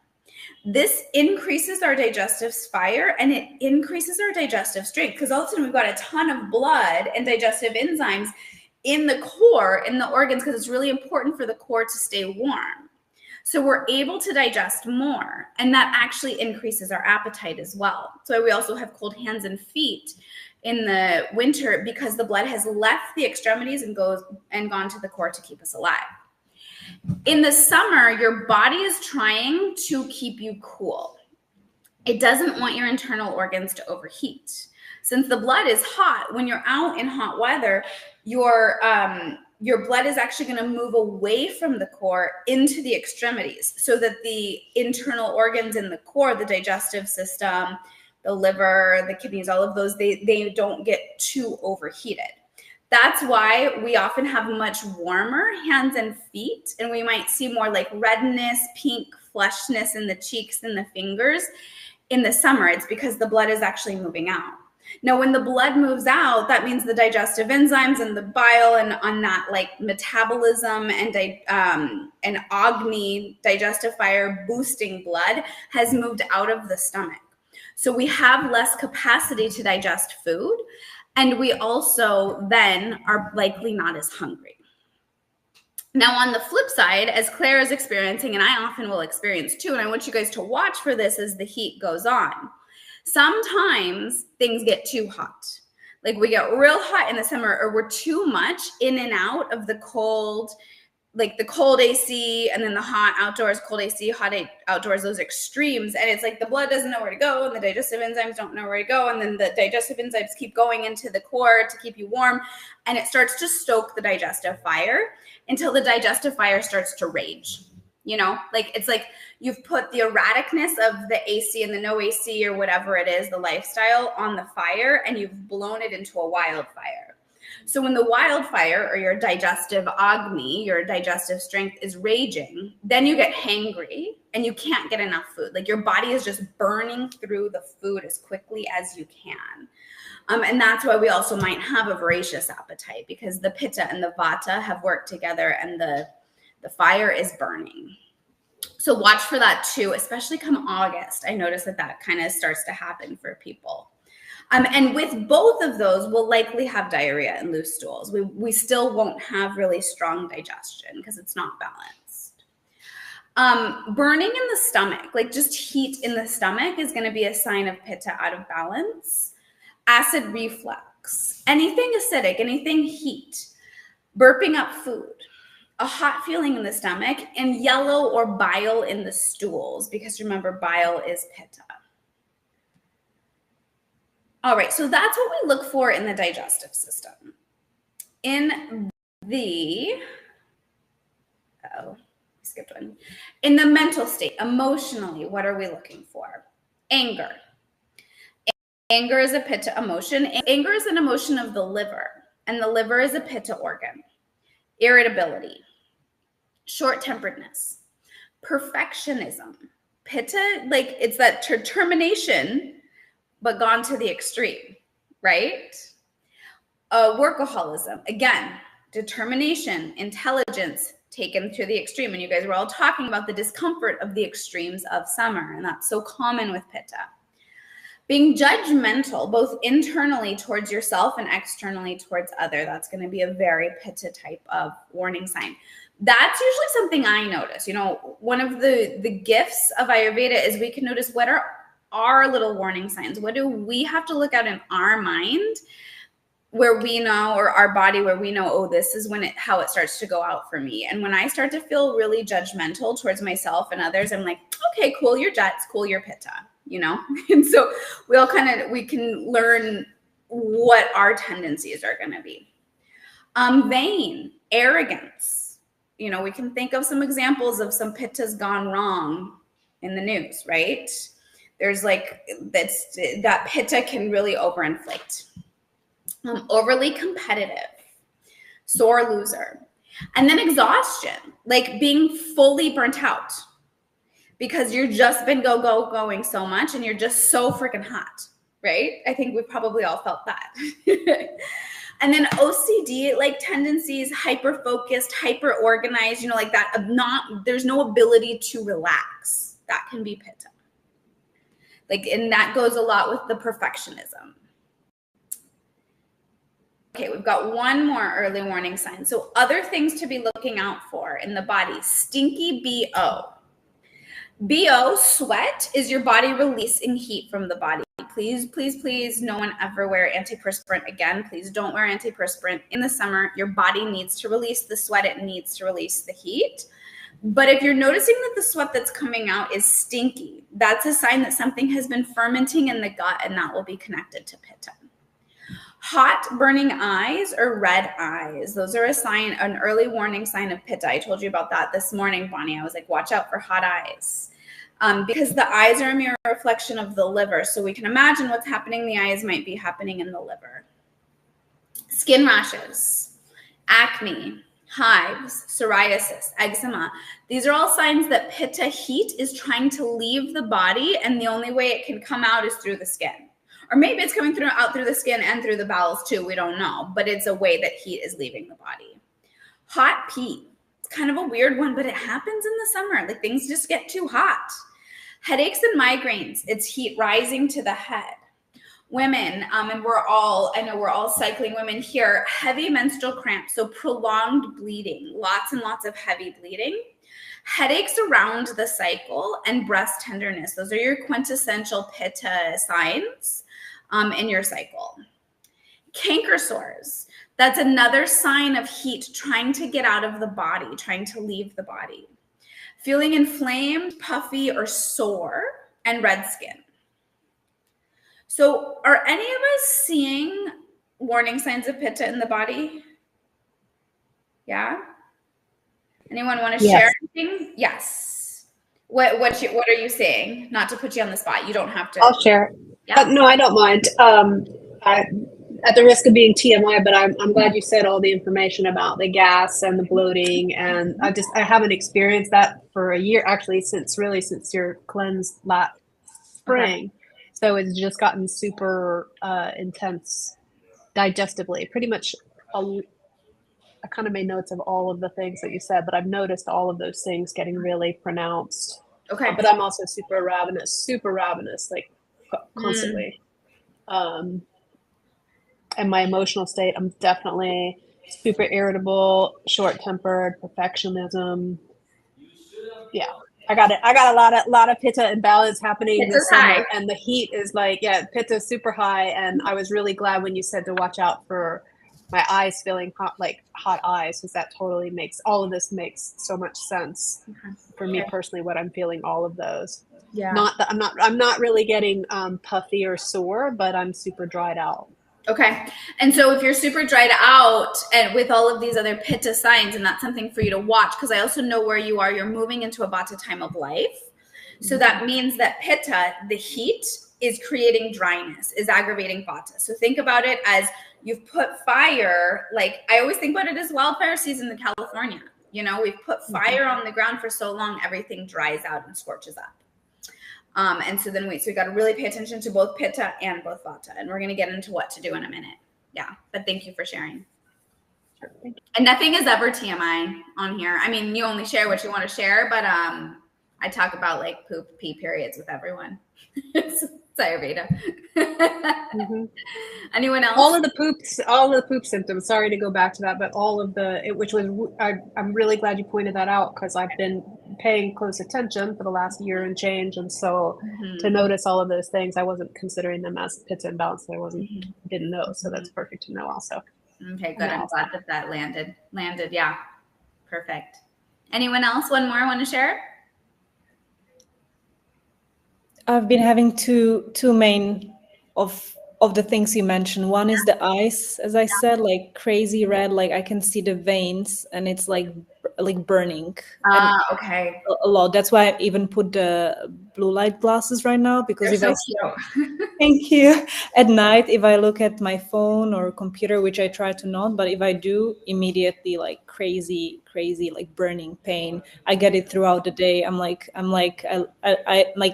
This increases our digestive fire and it increases our digestive strength because all of a sudden we've got a ton of blood and digestive enzymes in the core, in the organs, because it's really important for the core to stay warm. So we're able to digest more, and that actually increases our appetite as well. So we also have cold hands and feet in the winter because the blood has left the extremities and gone to the core to keep us alive. In the summer, your body is trying to keep you cool. It doesn't want your internal organs to overheat. Since the blood is hot, when you're out in hot weather, your blood is actually going to move away from the core into the extremities so that the internal organs in the core, the digestive system, the liver, the kidneys, all of those, they don't get too overheated. That's why we often have much warmer hands and feet, and we might see more like redness, pink fleshness in the cheeks and the fingers in the summer. It's because the blood is actually moving out. Now, when the blood moves out, that means the digestive enzymes and the bile and on that like metabolism and Agni, digestive fire boosting blood has moved out of the stomach. So we have less capacity to digest food. And we also then are likely not as hungry. Now, on the flip side, as Claire is experiencing, and I often will experience too, and I want you guys to watch for this as the heat goes on. Sometimes things get too hot. Like we get real hot in the summer, or we're too much in and out of the cold, like the cold AC and then the hot outdoors, cold AC, hot outdoors, those extremes. And it's like the blood doesn't know where to go and the digestive enzymes don't know where to go. And then the digestive enzymes keep going into the core to keep you warm. And it starts to stoke the digestive fire until the digestive fire starts to rage. You know, like it's like you've put the erraticness of the AC and the no AC or whatever it is, the lifestyle on the fire, and you've blown it into a wildfire. So when the wildfire or your digestive Agni, your digestive strength is raging, then you get hangry, and you can't get enough food. Like your body is just burning through the food as quickly as you can. And that's why we also might have a voracious appetite, because the pitta and the vata have worked together and the fire is burning. So watch for that too, especially come August. I notice that kind of starts to happen for people. And with both of those, we'll likely have diarrhea and loose stools. We still won't have really strong digestion because it's not balanced. Burning in the stomach, like just heat in the stomach, is going to be a sign of pitta out of balance. Acid reflux, anything acidic, anything heat, burping up food, a hot feeling in the stomach, and yellow or bile in the stools, because remember, bile is pitta. All right, so that's what we look for in the digestive system. In the, skipped one. In the mental state, emotionally, what are we looking for? Anger. Anger is a pitta emotion. Anger is an emotion of the liver, and the liver is a pitta organ. Irritability, short-temperedness, perfectionism. Pitta, like it's that determination, but gone to the extreme, right? Workaholism, again, determination, intelligence taken to the extreme. And you guys were all talking about the discomfort of the extremes of summer, and that's so common with pitta. Being judgmental, both internally towards yourself and externally towards other, that's going to be a very pitta type of warning sign. That's usually something I notice. You know, one of the gifts of Ayurveda is we can notice what are our little warning signs. What do we have to look at in our mind where we know, or our body where we know, oh, this is when how it starts to go out for me. And when I start to feel really judgmental towards myself and others, I'm like, okay, cool your jets, cool your pitta. You know, and so we can learn what our tendencies are going to be. Vain, arrogance. You know, we can think of some examples of some pittas gone wrong in the news, right? There's like that pitta can really overinflate. Overly competitive, sore loser, and then exhaustion, like being fully burnt out. Because you've just been going so much and you're just so freaking hot, right? I think we've probably all felt that. And then OCD, like tendencies, hyper-focused, hyper-organized, you know, like that, there's no ability to relax. That can be pitta. Like, and that goes a lot with the perfectionism. Okay, we've got one more early warning sign. So other things to be looking out for in the body, stinky BO. BO, sweat, is your body releasing heat from the body. Please, please, please, no one ever wear antiperspirant again. Please don't wear antiperspirant in the summer. Your body needs to release the sweat. It needs to release the heat. But if you're noticing that the sweat that's coming out is stinky, that's a sign that something has been fermenting in the gut, and that will be connected to pitta. Hot burning eyes or red eyes. Those are a sign, an early warning sign of pitta. I told you about that this morning, Bonnie. I was like, watch out for hot eyes. Because the eyes are a mirror reflection of the liver. So we can imagine what's happening in the eyes might be happening in the liver. Skin rashes, acne, hives, psoriasis, eczema. These are all signs that pitta heat is trying to leave the body, and the only way it can come out is through the skin. Or maybe it's coming out through the skin and through the bowels too. We don't know, but it's a way that heat is leaving the body. Hot pee. It's kind of a weird one, but it happens in the summer. Like things just get too hot. Headaches and migraines, it's heat rising to the head. Women, and I know we're all cycling women here, heavy menstrual cramps, so prolonged bleeding, lots and lots of heavy bleeding. Headaches around the cycle and breast tenderness. Those are your quintessential pitta signs in your cycle. Canker sores, that's another sign of heat trying to get out of the body, trying to leave the body. Feeling inflamed, puffy, or sore, and red skin. So are any of us seeing warning signs of pitta in the body? Yeah? Anyone want to share anything? Yes. What are you saying? Not to put you on the spot. You don't have to. I'll share. Yeah. No, I don't mind. at the risk of being TMI, but I'm glad you said all the information about the gas and the bloating, and I haven't experienced that for a year actually, since your cleanse last spring. Okay. So it's just gotten super intense digestively. Pretty much, I kind of made notes of all of the things that you said, but I've noticed all of those things getting really pronounced. Okay. But I'm also super ravenous, like constantly. And my emotional state, I'm definitely super irritable, short-tempered, perfectionism. Yeah, I got a lot of pitta imbalance happening this summer, and the heat is like, pitta is super high. And I was really glad when you said to watch out for my eyes feeling hot, like hot eyes, because that totally makes all of this makes so much sense for me personally. What I'm feeling, all of those. Yeah. Not that I'm not really getting puffy or sore, but I'm super dried out. Okay. And so if you're super dried out and with all of these other pitta signs, and that's something for you to watch, because I also know where you are, you're moving into a vata time of life. So that means that pitta, the heat, is creating dryness, is aggravating vata. So think about it as you've put fire, like I always think about it as wildfire season in California. You know, we've put fire on the ground for so long, everything dries out and scorches up. And so then so we got to really pay attention to both pitta and both vata, and we're going to get into what to do in a minute. Yeah. But thank you for sharing. Sure, thank you. And nothing is ever TMI on here. I mean, you only share what you want to share, but I talk about like poop, pee periods with everyone. It's Ayurveda. Anyone else? All of the poop symptoms. Sorry to go back to that, but all of I'm really glad you pointed that out, because I've been paying close attention for the last year and change, and so to notice all of those things, I wasn't considering them as pitta imbalance. I didn't know, so that's perfect to know also. Okay, good. I'm glad that landed. Yeah, perfect. Anyone else? One more want to share? I've been having two main of the things you mentioned. One is the eyes, as I said, like crazy red, like I can see the veins, and it's like burning. Okay. A lot. That's why I even put the blue light glasses right now, because They're thank you. At night, if I look at my phone or computer, which I try to not, but if I do, immediately like crazy like burning pain. I get it throughout the day. I like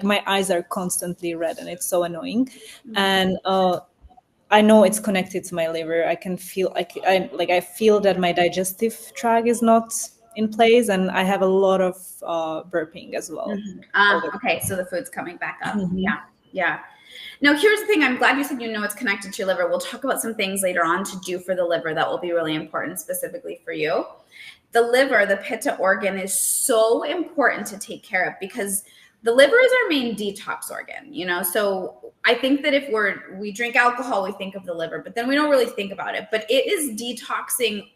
my eyes are constantly red, and it's so annoying. And I know it's connected to my liver. I can feel I feel that my digestive tract is not in place, and I have a lot of burping as well. Okay, so the food's coming back up. Yeah. Now, here's the thing. I'm glad you said it's connected to your liver. We'll talk about some things later on to do for the liver that will be really important specifically for you. The liver, the pitta organ, is so important to take care of, because the liver is our main detox organ, so I think that if we drink alcohol, we think of the liver, but then we don't really think about it. But it is detoxing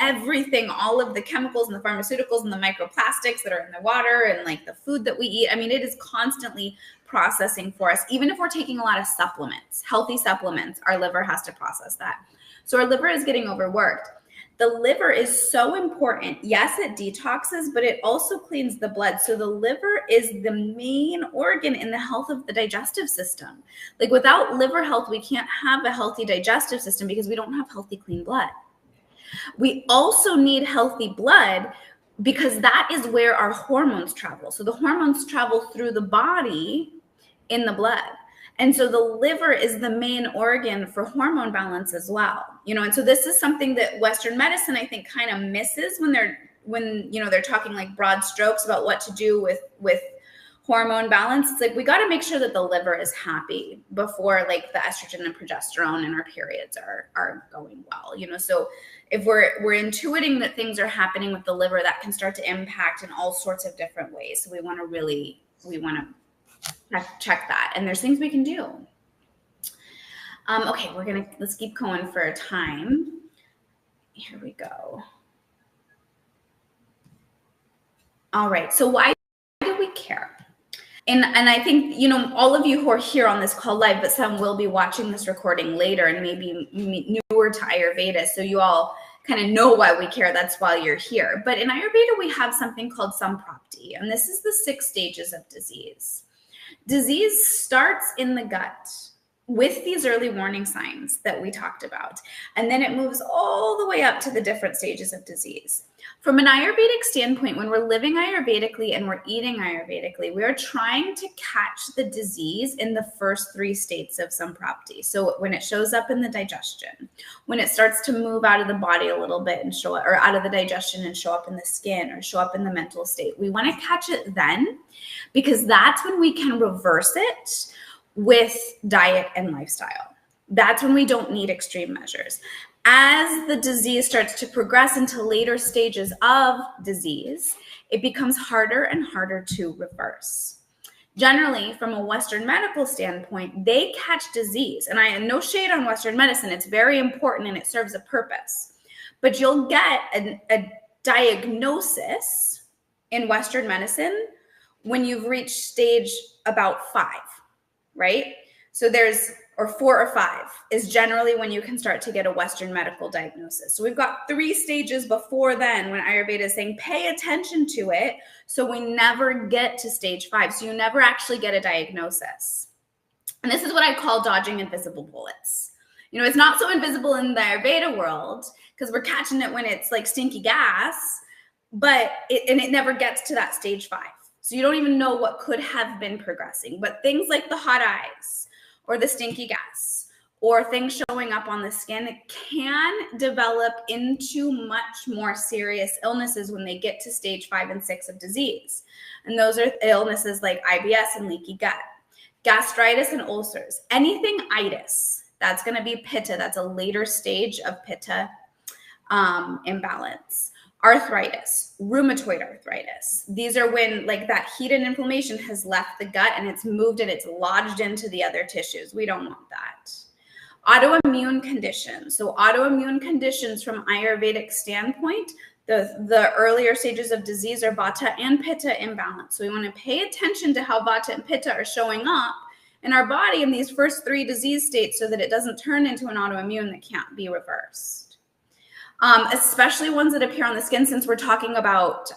everything, all of the chemicals and the pharmaceuticals and the microplastics that are in the water and like the food that we eat. I mean, it is constantly processing for us. Even if we're taking a lot of supplements, healthy supplements, our liver has to process that. So our liver is getting overworked. The liver is so important. Yes, it detoxes, but it also cleans the blood. So the liver is the main organ in the health of the digestive system. Like without liver health, we can't have a healthy digestive system because we don't have healthy, clean blood. We also need healthy blood because that is where our hormones travel. So the hormones travel through the body in the blood. And so the liver is the main organ for hormone balance as well, and so this is something that Western medicine, I think, kind of misses when they're talking like broad strokes about what to do with hormone balance. It's like, we got to make sure that the liver is happy before like the estrogen and progesterone in our periods are going well, so if we're intuiting that things are happening with the liver, that can start to impact in all sorts of different ways. So we want to check that, and there's things we can do. Okay, let's keep going for time. Here we go. All right, so why do we care? And I think, all of you who are here on this call live, but some will be watching this recording later and maybe newer to Ayurveda, so you all kind of know why we care. That's why you're here. But in Ayurveda, we have something called samprapti, and this is the 6 stages of disease. Disease starts in the gut. with these early warning signs that we talked about. And then it moves all the way up to the different stages of disease. From an Ayurvedic standpoint, when we're living Ayurvedically and we're eating Ayurvedically, we are trying to catch the disease in the first 3 states of samprapti. So when it shows up in the digestion, when it starts to move out of the body a little bit and show up, or out of the digestion and show up in the skin or show up in the mental state, we want to catch it then, because that's when we can reverse it with diet and lifestyle. That's when we don't need extreme measures. As the disease starts to progress into later stages of disease, it becomes harder and harder to reverse. Generally, from a Western medical standpoint, they catch disease. And I have no shade on Western medicine. It's very important and it serves a purpose. But you'll get a diagnosis in Western medicine when you've reached stage about 5. Right? So or 4 or 5 is generally when you can start to get a Western medical diagnosis. So we've got 3 stages before then when Ayurveda is saying, pay attention to it. So we never get to stage 5. So you never actually get a diagnosis. And this is what I call dodging invisible bullets. You know, it's not so invisible in the Ayurveda world because we're catching it when it's like stinky gas, but it never gets to that stage 5. So you don't even know what could have been progressing. But things like the hot eyes or the stinky gas or things showing up on the skin, it can develop into much more serious illnesses when they get to stage 5 and 6 of disease. And those are illnesses like IBS and leaky gut, gastritis and ulcers, anything itis. That's going to be pitta. That's a later stage of pitta imbalance. Arthritis, rheumatoid arthritis. These are when like that heat and inflammation has left the gut and it's moved and it's lodged into the other tissues. We don't want that. Autoimmune conditions. So autoimmune conditions from Ayurvedic standpoint, the earlier stages of disease are vata and pitta imbalance. So we want to pay attention to how vata and pitta are showing up in our body in these first 3 disease states so that it doesn't turn into an autoimmune that can't be reversed. Especially ones that appear on the skin, since we're talking about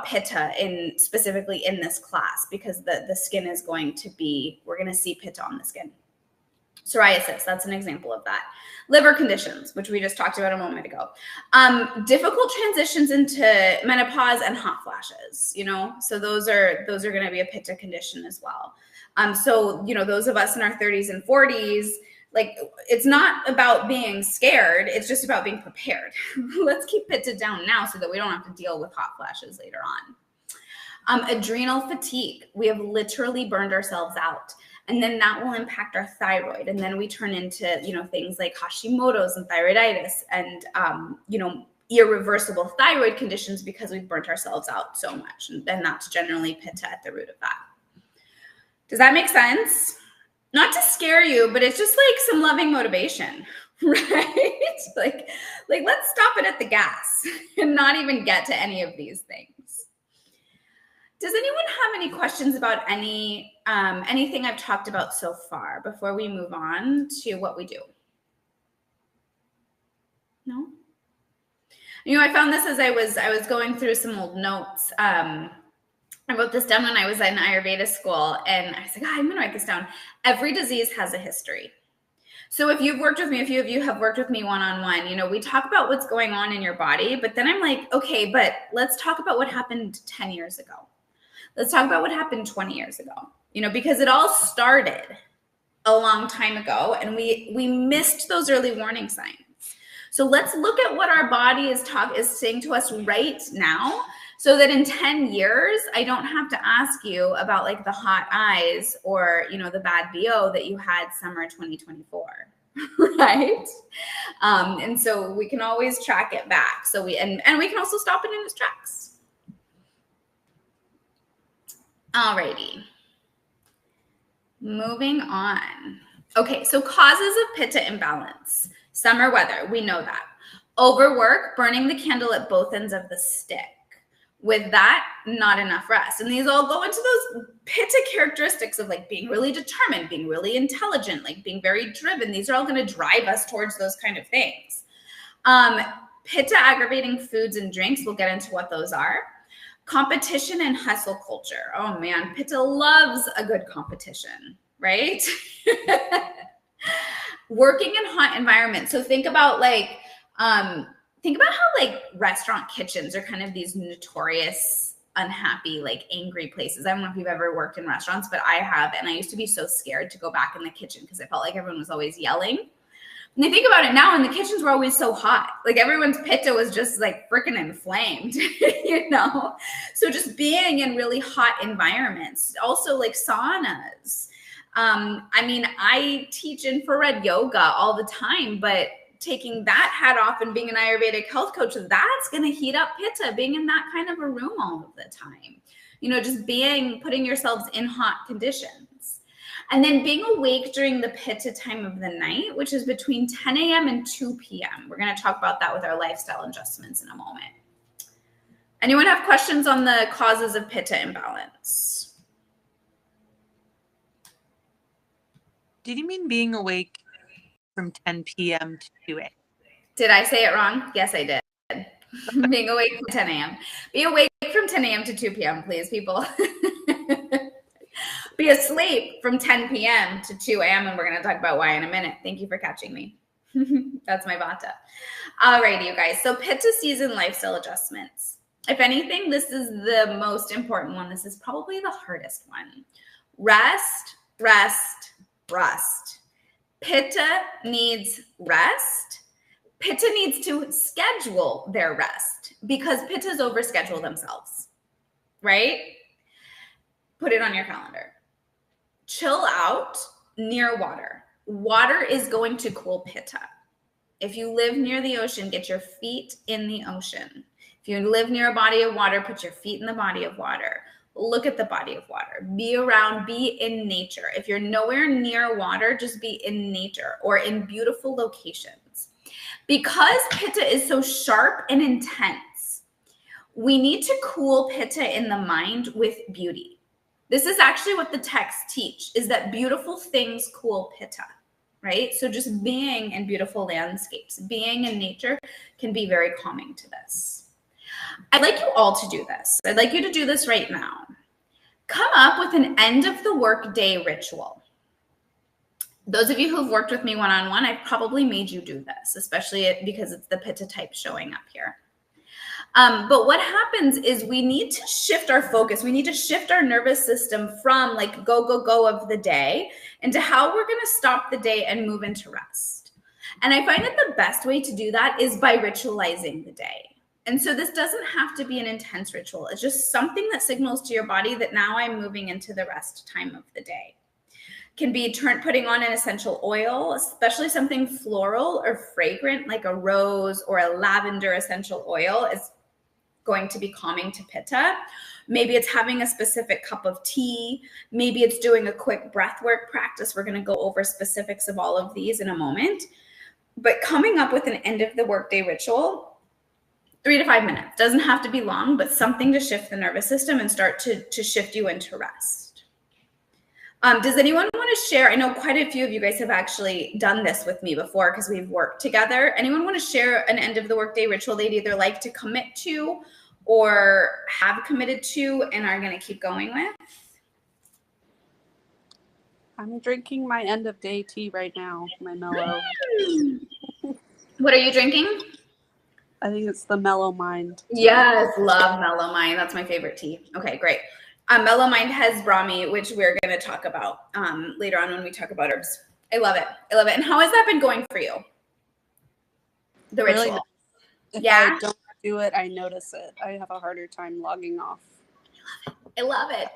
pitta specifically in this class, because the skin is going to be, we're going to see pitta on the skin. Psoriasis, that's an example of that. Liver conditions, which we just talked about a moment ago. Difficult transitions into menopause and hot flashes, you know, so those are going to be a pitta condition as well. So, you know, those of us in our 30s and 40s, like, it's not about being scared. It's just about being prepared. Let's keep pitta down now so that we don't have to deal with hot flashes later on. Adrenal fatigue. We have literally burned ourselves out. And then that will impact our thyroid. And then we turn into, you know, things like Hashimoto's and thyroiditis and, you know, irreversible thyroid conditions because we've burnt ourselves out so much. And then that's generally pitta at the root of that. Does that make sense? Not to scare you, but it's just like some loving motivation, right? Like let's stop it at the gas and not even get to any of these things. Does anyone have any questions about anything I've talked about so far before we move on to what we do? No? You know, I found this as I was going through some old notes. I wrote this down when I was in Ayurveda school, and I was like, I'm going to write this down. Every disease has a history. So if you've worked with me, a few of you have worked with me one-on-one, you know, we talk about what's going on in your body, but then I'm like, okay, but let's talk about what happened 10 years ago. Let's talk about what happened 20 years ago, you know, because it all started a long time ago, and we missed those early warning signs. So let's look at what our body is saying to us right now, so that in 10 years, I don't have to ask you about like the hot eyes or, you know, the bad BO that you had summer 2024, right? And so we can always track it back. So and we can also stop it in its tracks. Alrighty. Moving on. Okay, so causes of pitta imbalance. Summer weather, we know that. Overwork, burning the candle at both ends of the stick. With that, not enough rest. And these all go into those pitta characteristics of like being really determined, being really intelligent, like being very driven. These are all going to drive us towards those kind of things. Pitta aggravating foods and drinks, we'll get into what those are. Competition and hustle culture. Oh man, pitta loves a good competition, right? Working in hot environments. So think about how like restaurant kitchens are kind of these notorious, unhappy, like angry places. I don't know if you've ever worked in restaurants, but I have. And I used to be so scared to go back in the kitchen because I felt like everyone was always yelling. And I think about it now, and the kitchens were always so hot. Like everyone's pitta was just like freaking inflamed, you know? So just being in really hot environments, also like saunas. I mean, I teach infrared yoga all the time, but taking that hat off and being an Ayurvedic health coach, that's going to heat up pitta, being in that kind of a room all of the time. You know, just putting yourselves in hot conditions. And then being awake during the pitta time of the night, which is between 10 a.m. and 2 p.m. We're going to talk about that with our lifestyle adjustments in a moment. Anyone have questions on the causes of pitta imbalance? Did you mean being awake from 10 p.m. to 2 a.m.? Did I say it wrong? Yes, I did. Being awake from 10 a.m. Be awake from 10 a.m. to 2 p.m., please, people. Be asleep from 10 p.m. to 2 a.m. And we're going to talk about why in a minute. Thank you for catching me. That's my vata. Alrighty, you guys. So pitta season lifestyle adjustments. If anything, this is the most important one. This is probably the hardest one. Rest, rest, rest. Pitta needs rest. Pitta needs to schedule their rest because pittas overschedule themselves, right? Put it on your calendar. Chill out near water. Water is going to cool pitta. If you live near the ocean, get your feet in the ocean. If you live near a body of water, put your feet in the body of water. Look at the body of water. Be around, be in nature. If you're nowhere near water, just be in nature or in beautiful locations. Because pitta is so sharp and intense, we need to cool pitta in the mind with beauty. This is actually what the texts teach, is that beautiful things cool pitta, right? So just being in beautiful landscapes, being in nature can be very calming to this. I'd like you all to do this. I'd like you to do this right now. Come up with an end of the workday ritual. Those of you who've worked with me one-on-one, I've probably made you do this, especially because it's the pitta type showing up here. But what happens is we need to shift our focus. We need to shift our nervous system from like go, go, go of the day into how we're going to stop the day and move into rest. And I find that the best way to do that is by ritualizing the day. And so this doesn't have to be an intense ritual. It's just something that signals to your body that now I'm moving into the rest time of the day. Can be putting on an essential oil, especially something floral or fragrant like a rose or a lavender essential oil is going to be calming to pitta. Maybe it's having a specific cup of tea. Maybe it's doing a quick breath work practice. We're going to go over specifics of all of these in a moment. But coming up with an end of the workday ritual, 3 to 5 minutes. Doesn't have to be long, but something to shift the nervous system and start to shift you into rest. Does anyone want to share? I know quite a few of you guys have actually done this with me before because we've worked together. Anyone want to share an end of the workday ritual they'd either like to commit to or have committed to and are going to keep going with? I'm drinking my end of day tea right now, my mellow. What are you drinking? I think it's the Mellow Mind. Yes, love Mellow Mind. That's my favorite tea. Okay, great. Mellow Mind has Brahmi, which we're going to talk about later on when we talk about herbs. I love it. I love it. And how has that been going for you? The ritual. Really, if Yeah. I don't do it, I notice it. I have a harder time logging off. I love it.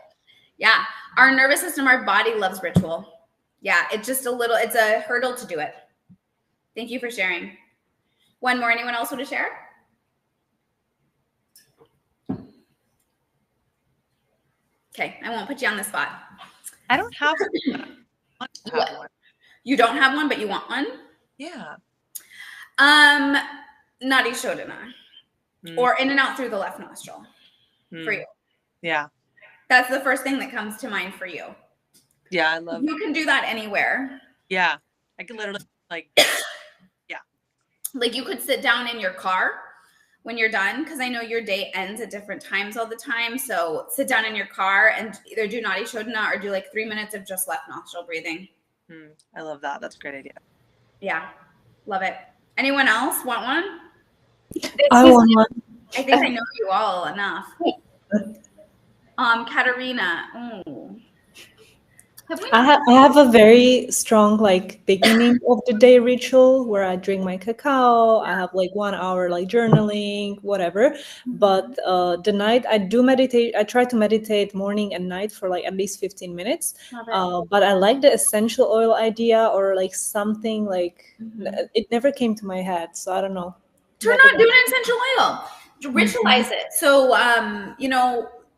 Yeah. Our nervous system, our body loves ritual. Yeah. It's just it's a hurdle to do it. Thank you for sharing. One more. Anyone else want to share? Okay. I won't put you on the spot. I don't have one. I want to have one. You don't have one, but you want one? Yeah. Nadi Shodhana. Or in and out through the left nostril for you. Yeah. That's the first thing that comes to mind for you. Yeah, I love You can do that anywhere. Yeah. I can literally Like you could sit down in your car when you're done, because I know your day ends at different times all the time. So sit down in your car and either do Nadi Shodhana or do like 3 minutes of just left nostril breathing. I love that. That's a great idea. Yeah, love it. Anyone else want one? I want one. I think I know you all enough. Katerina. I have a very strong like beginning of the day ritual where I drink my cacao. I have like 1 hour like journaling, whatever. But the night I do meditate. I try to meditate morning and night for like at least 15 minutes. But I like the essential oil idea or like something like it never came to my head. So I don't know. Do an essential oil. Ritualize it. So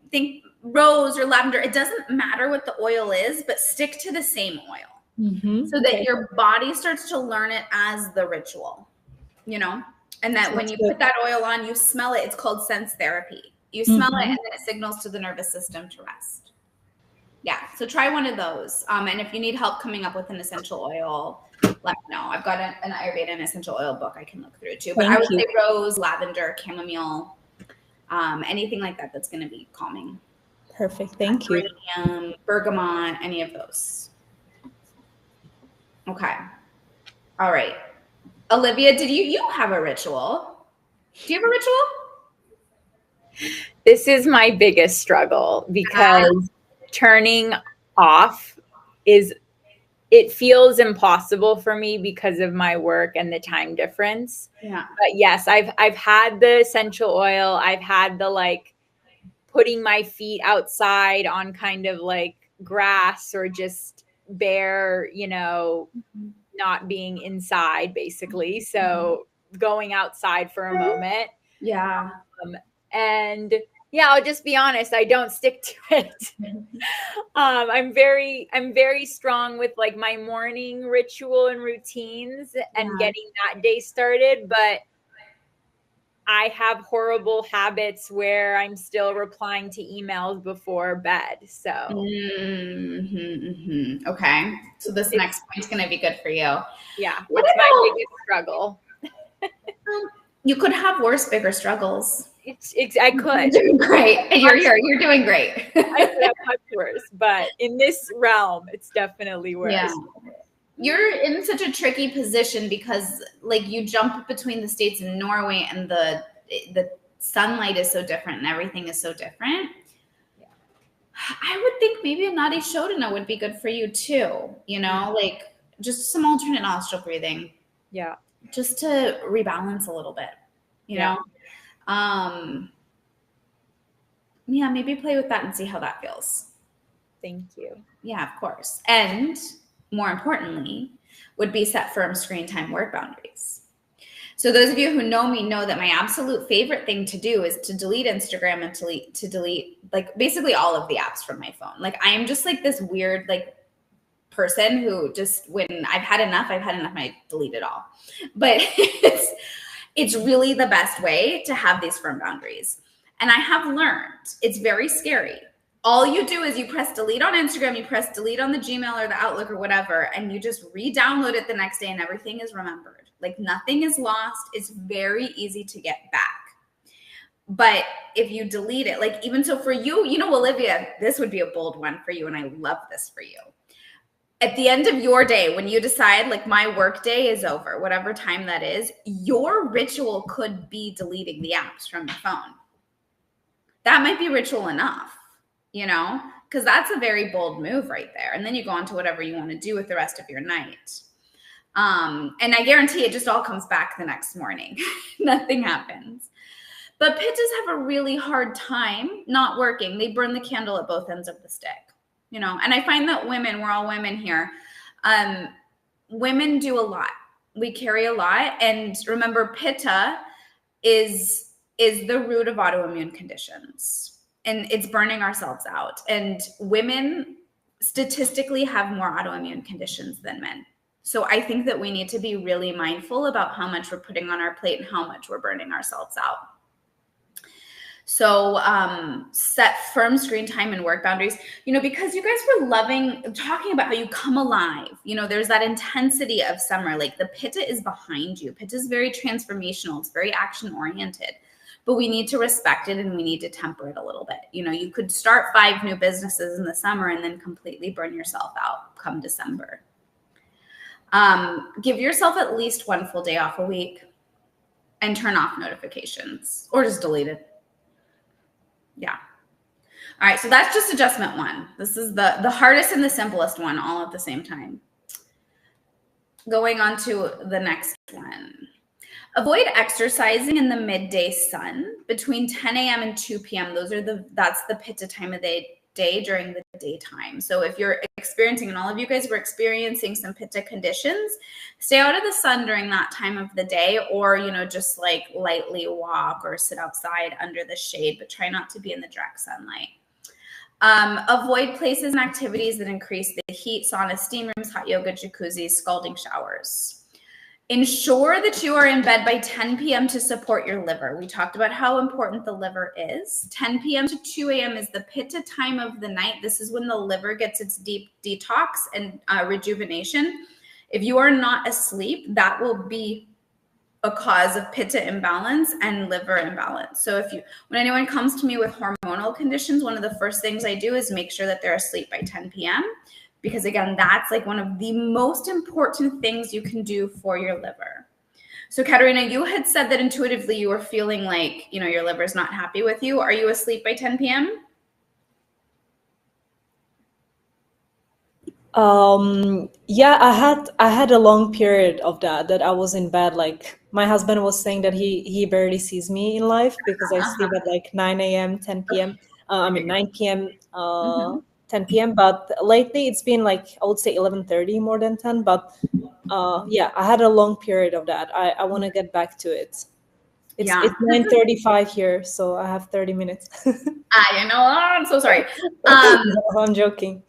think rose or lavender, it doesn't matter what the oil is, but stick to the same oil so that your body starts to learn it as the ritual, and that when you put that oil on, you smell it. It's called sense therapy. You smell it and then it signals to the nervous system to rest. Yeah. So try one of those. And if you need help coming up with an essential oil, let me know. I've got an Ayurveda and essential oil book I can look through too. But I would say rose, lavender, chamomile, anything like that that's going to be calming. Perfect. Thank you. Bergamot, any of those. Okay. All right. Olivia, did you have a ritual? Do you have a ritual? This is my biggest struggle because turning off it feels impossible for me because of my work and the time difference. Yeah. But yes, I've had the essential oil. I've had the like putting my feet outside on kind of like grass or just bare, not being inside basically. So going outside for a moment. Yeah. And yeah, I'll just be honest, I don't stick to it. I'm very strong with like my morning ritual and routines and getting that day started, but I have horrible habits where I'm still replying to emails before bed. So okay. So this next point's going to be good for you. Yeah. What's my biggest struggle? You could have worse, bigger struggles. I could. You're doing great. You're doing great. I could have much worse, but in this realm, it's definitely worse. Yeah. You're in such a tricky position because like you jump between the States and Norway and the sunlight is so different and everything is so different. Yeah. I would think maybe a Nadi Shodhana would be good for you too. Like just some alternate nostril breathing. Yeah. Just to rebalance a little bit, you know? Maybe play with that and see how that feels. Thank you. Yeah, of course. And more importantly, would be set firm screen time work boundaries. So those of you who know me know that my absolute favorite thing to do is to delete Instagram and to delete like basically all of the apps from my phone. Like I am just like this weird like person who just when I've had enough, I delete it all. But it's really the best way to have these firm boundaries. And I have learned it's very scary. All you do is you press delete on Instagram, you press delete on the Gmail or the Outlook or whatever, and you just re-download it the next day and everything is remembered. Like nothing is lost. It's very easy to get back. But if you delete it, like even so for you, Olivia, this would be a bold one for you. And I love this for you. At the end of your day, when you decide like my work day is over, whatever time that is, your ritual could be deleting the apps from your phone. That might be ritual enough, because that's a very bold move right there. And then you go on to whatever you want to do with the rest of your night. And I guarantee it just all comes back the next morning. Nothing happens. But Pittas have a really hard time not working. They burn the candle at both ends of the stick. And I find that we're all women here. Women do a lot. We carry a lot. And remember, Pitta is the root of autoimmune conditions. And it's burning ourselves out. And women statistically have more autoimmune conditions than men. So I think that we need to be really mindful about how much we're putting on our plate and how much we're burning ourselves out. So set firm screen time and work boundaries, because you guys were talking about how you come alive. There's that intensity of summer, like the Pitta is behind you. Pitta is very transformational. It's very action oriented. but we need to respect it and we need to temper it a little bit. You know, you could start 5 new businesses in the summer and then completely burn yourself out come December. Give yourself at least 1 full day off a week and turn off notifications or just delete it. Yeah. All right. So that's just adjustment 1. This is the hardest and the simplest one all at the same time. Going on to the next one. Avoid exercising in the midday sun between 10 a.m. and 2 p.m. That's the pitta time of the day during the daytime. So if you're experiencing, and all of you guys were experiencing some pitta conditions, stay out of the sun during that time of the day, or, you know, just like lightly walk or sit outside under the shade, but try not to be in the direct sunlight. Avoid places and activities that increase the heat: sauna, steam rooms, hot yoga, jacuzzis, scalding showers. Ensure that you are in bed by 10 p.m. to support your liver. We talked about how important the liver is. 10 p.m. to 2 a.m. is the pitta time of the night. This is when the liver gets its deep detox and rejuvenation. If you are not asleep, that will be a cause of pitta imbalance and liver imbalance. So when anyone comes to me with hormonal conditions, one of the first things I do is make sure that they're asleep by 10 p.m. Because again, that's like one of the most important things you can do for your liver. So Katerina, you had said that intuitively you were feeling like, you know, your liver is not happy with you. Are you asleep by 10 p.m.? Yeah, I had a long period of that I was in bed. Like my husband was saying that he barely sees me in life because I sleep at like 9 a.m., 10 p.m. 9 p.m. 10 p.m. But lately it's been like, I would say 11:30 more than 10. But yeah, I had a long period of that. I want to get back to it. It's 9:35 here, so I have 30 minutes. I know. I'm so sorry. No, I'm joking.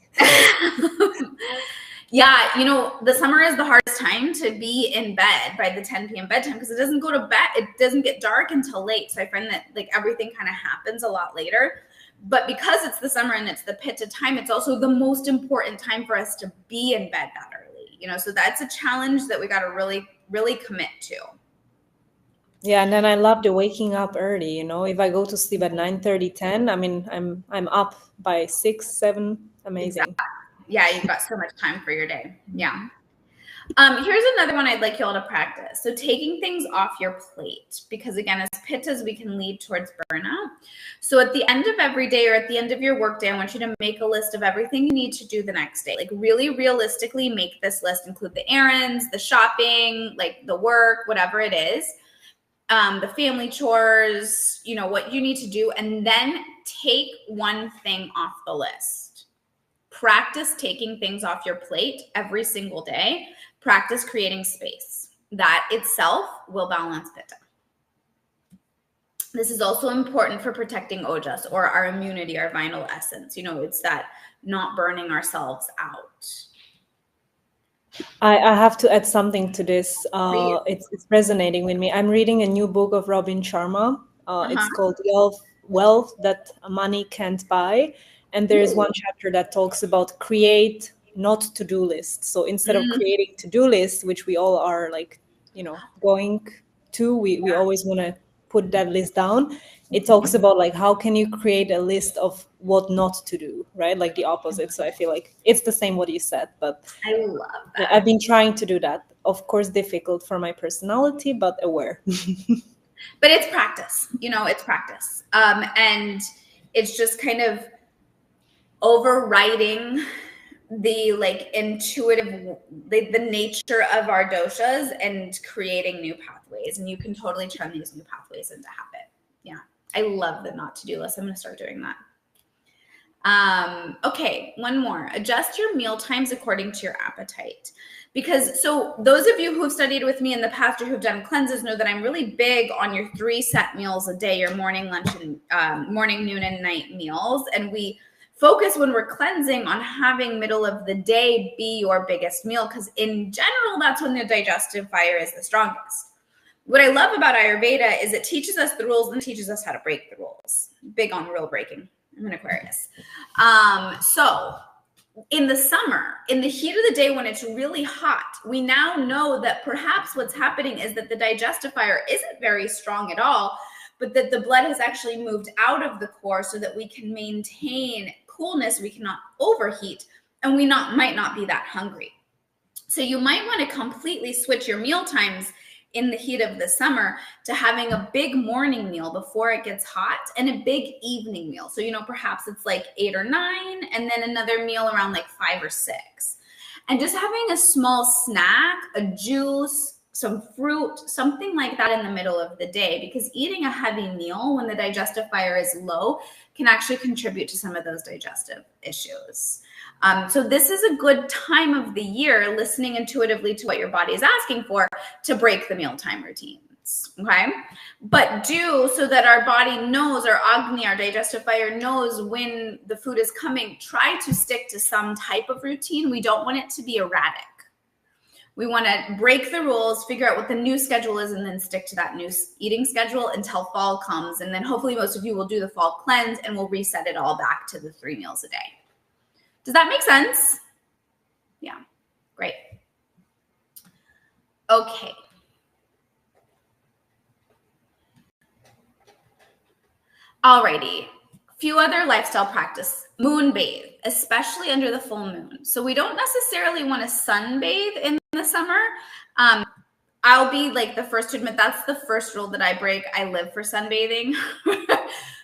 Yeah, you know, the summer is the hardest time to be in bed by the 10 p.m. bedtime because it doesn't go to bed. It doesn't get dark until late. So I find that like everything kind of happens a lot later. But because it's the summer and it's the pitta time, it's also the most important time for us to be in bed that early. You know, so that's a challenge that we got to really, really commit to. Yeah, and then I love the waking up early. You know, if I go to sleep at 9:30, 10, I mean, I'm up by 6, 7. Amazing. Exactly. Yeah, you've got so much time for your day. Yeah. Here's another one I'd like you all to practice. So taking things off your plate, because again, as pittas, we can lead towards burnout. So at the end of every day or at the end of your workday, I want you to make a list of everything you need to do the next day. Like really realistically make this list, include the errands, the shopping, like the work, whatever it is, the family chores, you know, what you need to do, and then take one thing off the list. Practice taking things off your plate every single day. Practice creating space. That itself will balance pitta. This is also important for protecting ojas, or our immunity, our vital essence. You know, it's that not burning ourselves out. I have to add something to this. It's resonating with me. I'm reading a new book of Robin Sharma. It's called Wealth That Money Can't Buy. And there is one chapter that talks about create not to-do lists. So instead of creating to-do lists, which we all are like, you know, going to, we always want to put that list down. It talks about like, how can you create a list of what not to do, right? Like the opposite. So I feel like it's the same what you said, but I love that. I've been trying to do that. Of course, difficult for my personality, but aware. But it's practice, you know, it's practice. And it's just kind of overriding the like intuitive, the nature of our doshas and creating new pathways. And you can totally turn these new pathways into habit. Yeah. I love the not to-do list. I'm going to start doing that. Okay. One more. Adjust your meal times according to your appetite. Because so those of you who have studied with me in the past or who've done cleanses know that I'm really big on your 3 set meals a day, your morning, lunch, and morning, noon, and night meals. And we focus when we're cleansing on having middle of the day be your biggest meal, because in general, that's when the digestive fire is the strongest. What I love about Ayurveda is it teaches us the rules and teaches us how to break the rules. Big on rule breaking. I'm an Aquarius. So in the summer, in the heat of the day when it's really hot, we now know that perhaps what's happening is that the digestive fire isn't very strong at all, but that the blood has actually moved out of the core so that we can maintain coolness, we cannot overheat, and we might not be that hungry. So you might want to completely switch your meal times in the heat of the summer to having a big morning meal before it gets hot and a big evening meal. So, perhaps it's like 8 or 9 and then another meal around like 5 or 6. And just having a small snack, a juice, some fruit, something like that in the middle of the day, because eating a heavy meal when the digestive fire is low can actually contribute to some of those digestive issues. So this is a good time of the year, listening intuitively to what your body is asking for, to break the mealtime routines, okay? But do so that our body knows, our Agni, our digestive fire knows when the food is coming. Try to stick to some type of routine. We don't want it to be erratic. We want to break the rules, figure out what the new schedule is, and then stick to that new eating schedule until fall comes. And then hopefully most of you will do the fall cleanse and we'll reset it all back to the 3 meals a day. Does that make sense? Yeah, great. Okay. Alrighty, a few other lifestyle practice. Moon bathe, especially under the full moon. So we don't necessarily want to sunbathe in the summer. I'll be like the first to admit that's the first rule that I break. I live for sunbathing.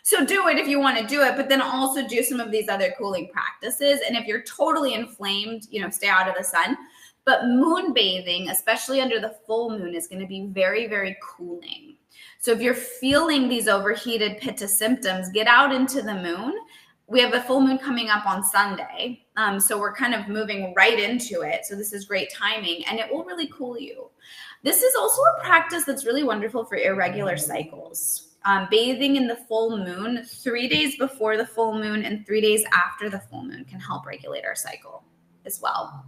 So do it if you want to do it, but then also do some of these other cooling practices. And if you're totally inflamed, stay out of the sun. But moon bathing, especially under the full moon, is going to be very, very cooling. So if you're feeling these overheated pitta symptoms, get out into the moon. We have a full moon coming up on Sunday. So we're kind of moving right into it. So this is great timing and it will really cool you. This is also a practice that's really wonderful for irregular cycles. Bathing in the full moon 3 days before the full moon and 3 days after the full moon can help regulate our cycle as well.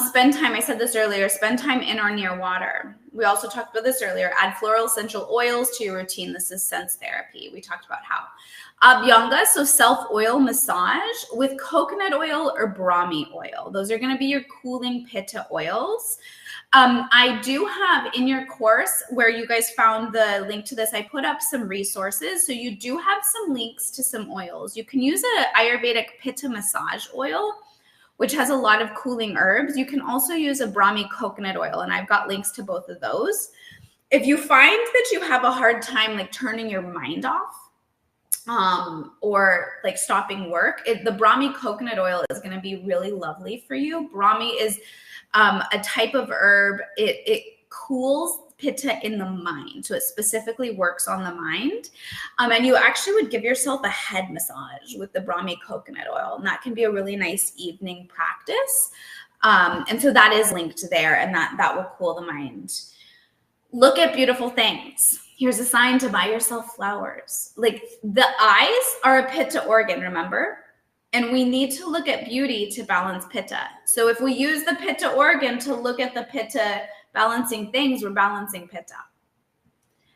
Spend time, I said this earlier, spend time in or near water. We also talked about this earlier. Add floral essential oils to your routine. This is sense therapy. We talked about how. Abhyanga, so self-oil massage with coconut oil or Brahmi oil. Those are going to be your cooling pitta oils. I do have in your course where you guys found the link to this, I put up some resources. So you do have some links to some oils. You can use an Ayurvedic pitta massage oil, which has a lot of cooling herbs. You can also use a Brahmi coconut oil, and I've got links to both of those. If you find that you have a hard time like turning your mind off, or like stopping work, the Brahmi coconut oil is going to be really lovely for you. Brahmi is a type of herb. It cools pitta in the mind. So it specifically works on the mind. And you actually would give yourself a head massage with the Brahmi coconut oil. And that can be a really nice evening practice. And so that is linked there, and that will cool the mind. Look at beautiful things. Here's a sign to buy yourself flowers. Like the eyes are a pitta organ, remember? And we need to look at beauty to balance pitta. So if we use the pitta organ to look at the pitta balancing things, we're balancing pitta.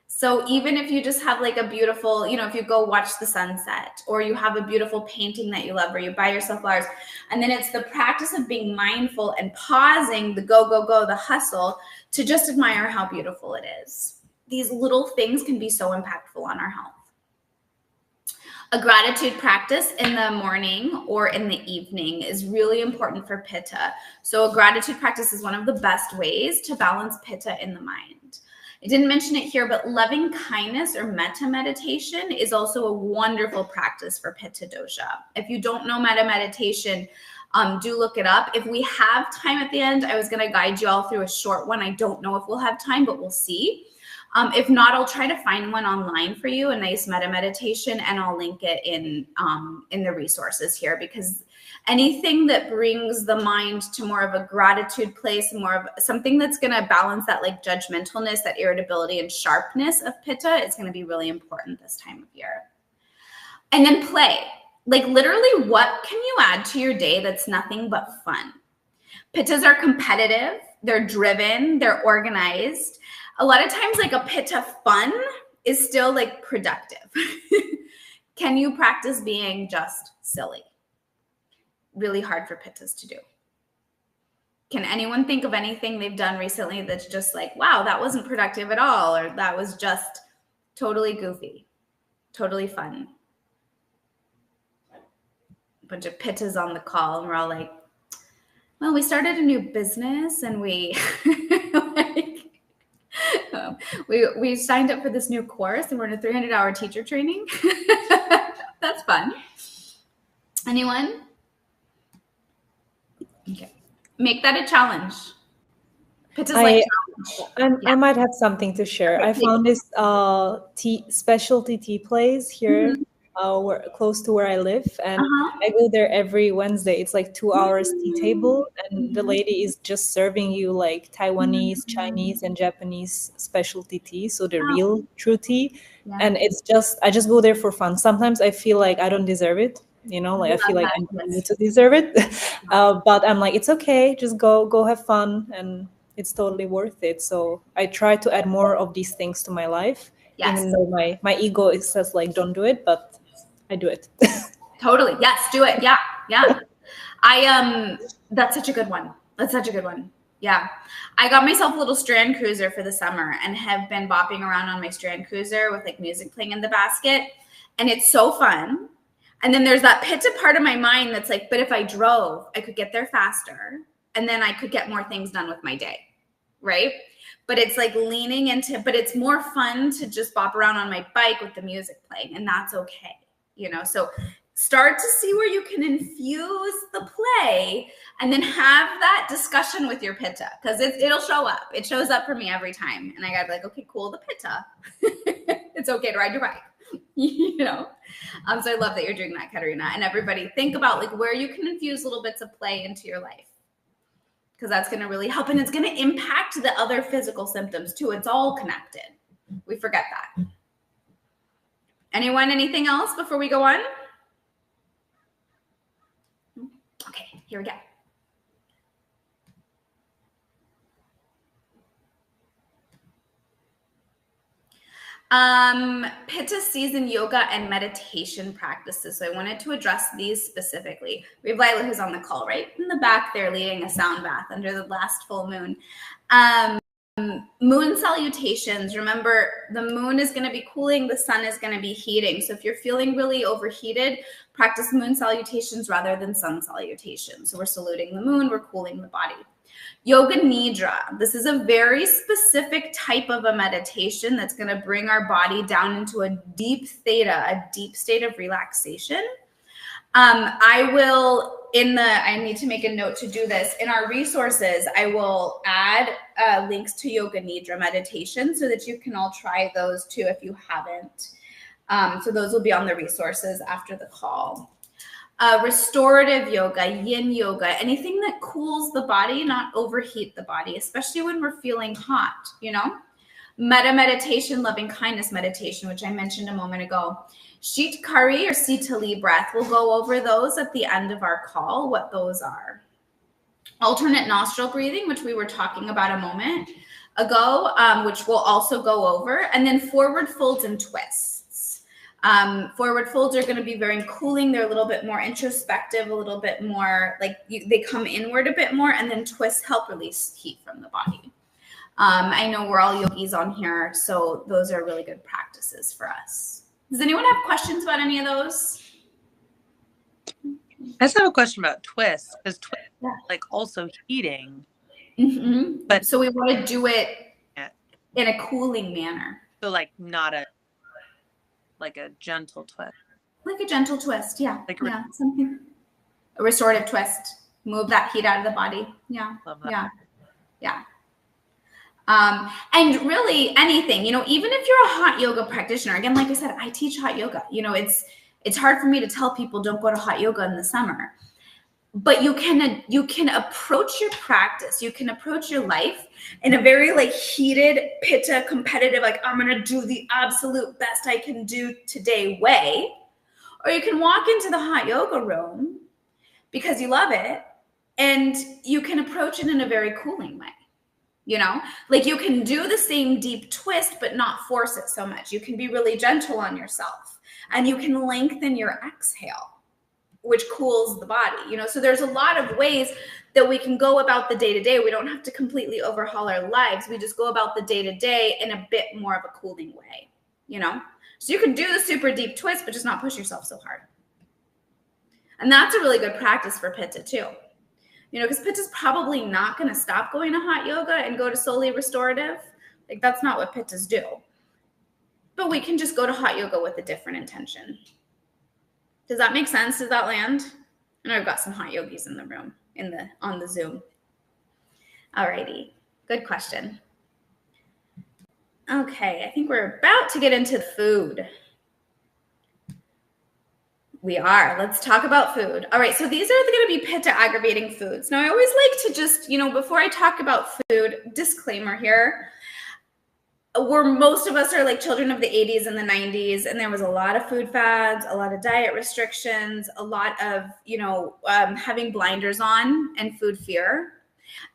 So even if you just have like a beautiful, if you go watch the sunset, or you have a beautiful painting that you love, or you buy yourself flowers, and then it's the practice of being mindful and pausing the go, go, go, the hustle to just admire how beautiful it is. These little things can be so impactful on our health. A gratitude practice in the morning or in the evening is really important for pitta. So a gratitude practice is one of the best ways to balance pitta in the mind. I didn't mention it here, but loving kindness or metta meditation is also a wonderful practice for pitta dosha. If you don't know metta meditation, do look it up. If we have time at the end, I was going to guide you all through a short one. I don't know if we'll have time, but we'll see. If not, I'll try to find one online for you, a nice metta meditation, and I'll link it in the resources here, because anything that brings the mind to more of a gratitude place, more of something that's going to balance that like judgmentalness, that irritability and sharpness of pitta is going to be really important this time of year. And then play. Like literally, what can you add to your day that's nothing but fun? Pittas are competitive, they're driven, they're organized. A lot of times like a pitta fun is still like productive. Can you practice being just silly? Really hard for pittas to do. Can anyone think of anything they've done recently that's just like, wow, that wasn't productive at all, or that was just Totally goofy. Totally fun. A bunch of pittas on the call, and we're all like, well, we started a new business, and we we signed up for this new course, and we're in a 300-hour teacher training. That's fun. Anyone? Okay. Make that a challenge. Pitta's like challenge. I might have something to share. Okay, I found this specialty tea place here, close to where I live, and I go there every Wednesday. It's like 2 hours tea table, and the lady is just serving you like Taiwanese, Chinese, and Japanese specialty tea, so the real true tea. Yeah. And it's just, I just go there for fun. Sometimes I feel like I don't deserve it, like I feel like I need to deserve it, but I'm like, it's okay, just go have fun, and it's totally worth it. So I try to add more of these things to my life, even though my ego says like, don't do it, but I do it. Totally. Yes, do it. Yeah. That's such a good one. Yeah. I got myself a little Strand Cruiser for the summer and have been bopping around on my Strand Cruiser with like music playing in the basket, and it's so fun. And then there's that pitta part of my mind that's like, but if I drove, I could get there faster, and then I could get more things done with my day, right? But it's like leaning into, but it's more fun to just bop around on my bike with the music playing, and that's okay, So start to see where you can infuse the play, and then have that discussion with your pitta, because it'll show up. It shows up for me every time, and I gotta be like, okay, cool, the pitta. It's okay to ride your bike. So I love that you're doing that, Katerina. And everybody, think about like where you can infuse little bits of play into your life, because that's going to really help, and it's going to impact the other physical symptoms too. It's all connected. We forget that. Anyone, anything else before we go on? Okay, here we go. Pitta season yoga and meditation practices. So I wanted to address these specifically. We have Lila, who's on the call right in the back there, leading a sound bath under the last full moon. Moon salutations. Remember, the moon is going to be cooling, the sun is going to be heating. So if you're feeling really overheated, practice moon salutations rather than sun salutations. So we're saluting the moon, we're cooling the body. Yoga Nidra. This is a very specific type of a meditation that's going to bring our body down into a deep theta, a deep state of relaxation. I need to make a note to do this. In our resources, I will add links to Yoga Nidra meditation so that you can all try those too if you haven't. So those will be on the resources after the call. Restorative yoga, yin yoga, anything that cools the body, not overheat the body, especially when we're feeling hot, Metta meditation, loving kindness meditation, which I mentioned a moment ago. Sheet Kari or Sitali breath, we'll go over those at the end of our call, what those are. Alternate nostril breathing, which we were talking about a moment ago, which we'll also go over. And then forward folds and twists. Forward folds are going to be very cooling. They're a little bit more introspective, a little bit more like they come inward a bit more, and then twists help release heat from the body. I know we're all yogis on here, so those are really good practices for us. Does anyone have questions about any of those? I just have a question about twists, because twists like also heating. Mm-hmm. But so we want to do it in a cooling manner. So like not a gentle twist. Like a gentle twist, yeah. Something. A restorative twist. Move that heat out of the body. Yeah. Love that. Yeah. And really anything, even if you're a hot yoga practitioner, again, like I said, I teach hot yoga. It's hard for me to tell people don't go to hot yoga in the summer, but you can approach your practice. You can approach your life in a very like heated, pitta, competitive, like I'm going to do the absolute best I can do today way. Or you can walk into the hot yoga room because you love it, and you can approach it in a very cooling way. Like you can do the same deep twist, but not force it so much. You can be really gentle on yourself, and you can lengthen your exhale, which cools the body, So there's a lot of ways that we can go about the day-to-day. We don't have to completely overhaul our lives. We just go about the day-to-day in a bit more of a cooling way, you know? So you can do the super deep twist, but just not push yourself so hard. And that's a really good practice for Pitta too. You know, because Pitta's probably not going to stop going to hot yoga and go to solely restorative. Like, that's not what Pittas do. But we can just go to hot yoga with a different intention. Does that make sense? Does that land? I know I've got some hot yogis in the room, on the Zoom. Alrighty, good question. Okay, I think we're about to get into food. We are. Let's talk about food. All right, so these are going to be Pitta aggravating foods. Now, I always like to just, you know, before I talk about food, disclaimer here, where most of us are like children of the 80s and the 90s, and there was a lot of food fads, a lot of diet restrictions, a lot of, you know, having blinders on and food fear.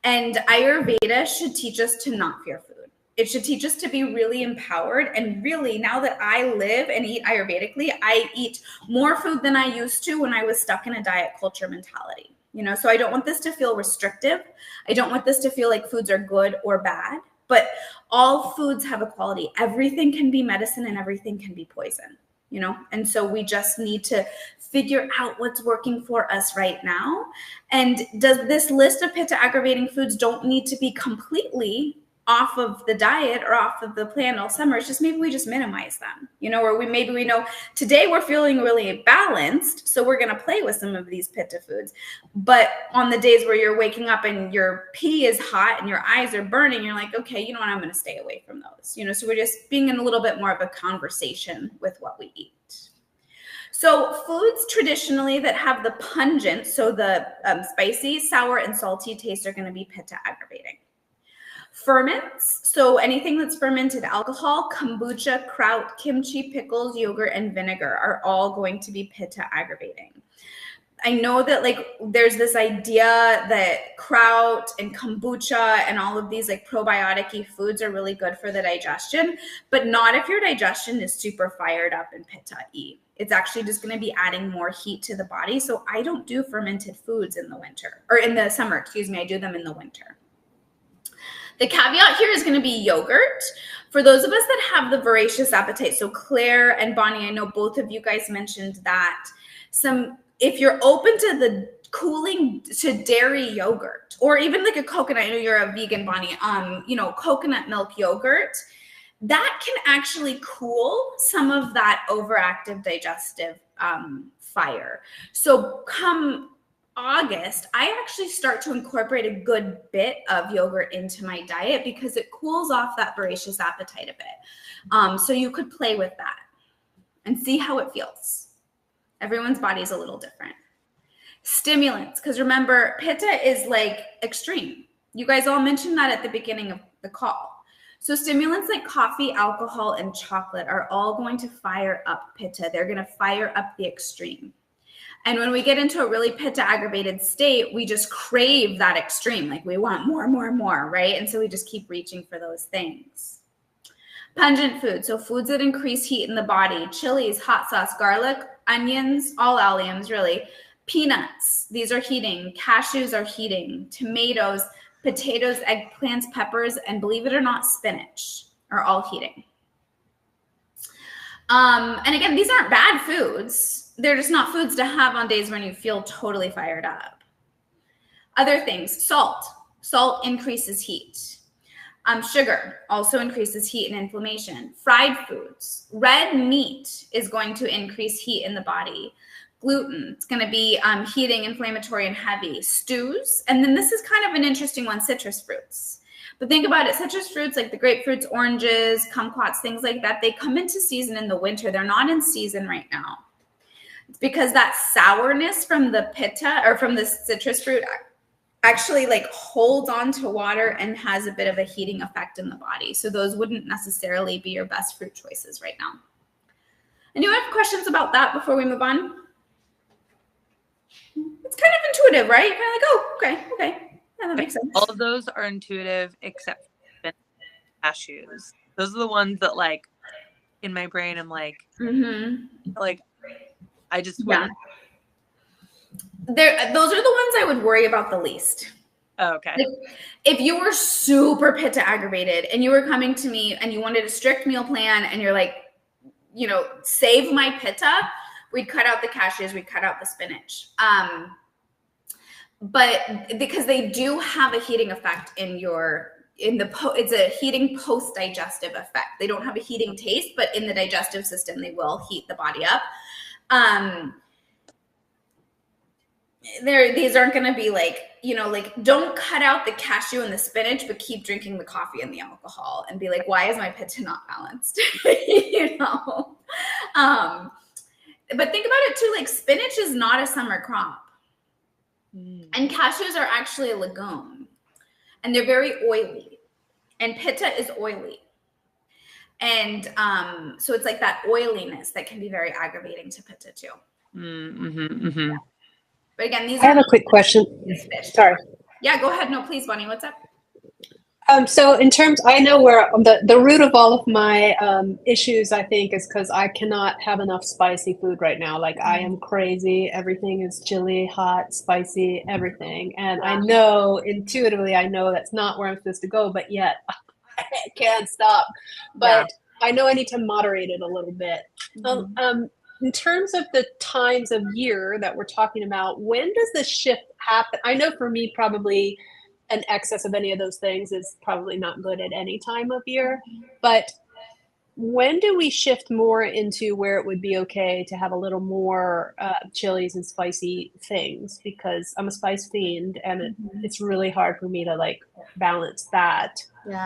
And Ayurveda should teach us to not fear food. It should teach us to be really empowered. And really, now that I live and eat Ayurvedically, I eat more food than I used to when I was stuck in a diet culture mentality. You know, so I don't want this to feel restrictive. I don't want this to feel like foods are good or bad, but all foods have a quality. Everything can be medicine and everything can be poison, you know? And so we just need to figure out what's working for us right now. And does this list of Pitta aggravating foods don't need to be completely off of the diet or off of the plan all summer. It's just maybe we just minimize them, you know, or maybe we know today we're feeling really balanced, so we're going to play with some of these Pitta foods. But on the days where you're waking up and your pee is hot and your eyes are burning, you're like, okay, you know what, I'm going to stay away from those, you know. So we're just being in a little bit more of a conversation with what we eat. So foods traditionally that have the pungent, so the spicy, sour, and salty taste are going to be Pitta aggravating. Ferments, so anything that's fermented alcohol, kombucha, kraut, kimchi, pickles, yogurt, and vinegar are all going to be Pitta aggravating. I know that like there's this idea that kraut and kombucha and all of these like probiotic-y foods are really good for the digestion, but not if your digestion is super fired up and Pitta-y. It's actually just going to be adding more heat to the body. So I don't do fermented foods in the winter, or in the summer, excuse me, I do them in the winter. The caveat here is going to be yogurt. For those of us that have the voracious appetite, so Claire and Bonnie, I know both of you guys mentioned that if you're open to the cooling to dairy yogurt, or even like a coconut, I know you're a vegan, Bonnie, you know, coconut milk yogurt, that can actually cool some of that overactive digestive fire. So come August, I actually start to incorporate a good bit of yogurt into my diet because it cools off that voracious appetite a bit. So you could play with that and see how it feels. Everyone's body is a little different. Stimulants, because remember, Pitta is like extreme. You guys all mentioned that at the beginning of the call. So stimulants like coffee, alcohol, and chocolate are all going to fire up Pitta. They're going to fire up the extreme. And when we get into a really Pitta aggravated state, we just crave that extreme. Like we want more, more, more, right? And so we just keep reaching for those things. Pungent foods, so foods that increase heat in the body, chilies, hot sauce, garlic, onions, all alliums really. Peanuts, these are heating. Cashews are heating. Tomatoes, potatoes, eggplants, peppers, and believe it or not, spinach are all heating. And again, these aren't bad foods. They're just not foods to have on days when you feel totally fired up. Other things, salt. Salt increases heat. Sugar also increases heat and inflammation. Fried foods. Red meat is going to increase heat in the body. Gluten, it's going to be heating, inflammatory, and heavy. Stews. And then this is kind of an interesting one, citrus fruits. But think about it, citrus fruits like the grapefruits, oranges, kumquats, things like that, they come into season in the winter. They're not in season right now. It's because that sourness from the Pitta or from the citrus fruit actually like holds on to water and has a bit of a heating effect in the body. So those wouldn't necessarily be your best fruit choices right now. Anyone have questions about that before we move on? It's kind of intuitive, right? You're kind of like, oh, okay. Yeah, that makes sense. All of those are intuitive except for cashews. Those are the ones that like in my brain I'm like, like I just wouldn't. Yeah. Those are the ones I would worry about the least. Oh, okay. Like, if you were super Pitta aggravated and you were coming to me and you wanted a strict meal plan and you're like, save my pitta, we'd cut out the cashews, we'd cut out the spinach. But because they do have a heating effect it's a heating post-digestive effect. They don't have a heating taste, but in the digestive system, they will heat the body up. These aren't going to be don't cut out the cashew and the spinach, but keep drinking the coffee and the alcohol and be like, why is my pitta not balanced? But think about it too, like spinach is not a summer crop. And cashews are actually a legume, and they're very oily, and pitta is oily. And so it's like that oiliness that can be very aggravating to pitta too. Yeah. But again, I have a quick question. Sorry. Yeah, go ahead. No, please, Bonnie, what's up? So in terms, I know where the root of all of my issues, I think, is because I cannot have enough spicy food right now. Like I am crazy. Everything is chili, hot, spicy, everything. And I know intuitively, I know that's not where I'm supposed to go, but yet I can't stop. But I know I need to moderate it a little bit. In terms of the times of year that we're talking about, when does the shift happen? I know for me, probably an excess of any of those things is probably not good at any time of year, but when do we shift more into where it would be okay to have a little more chilies and spicy things? Because I'm a spice fiend, and it's really hard for me to like balance that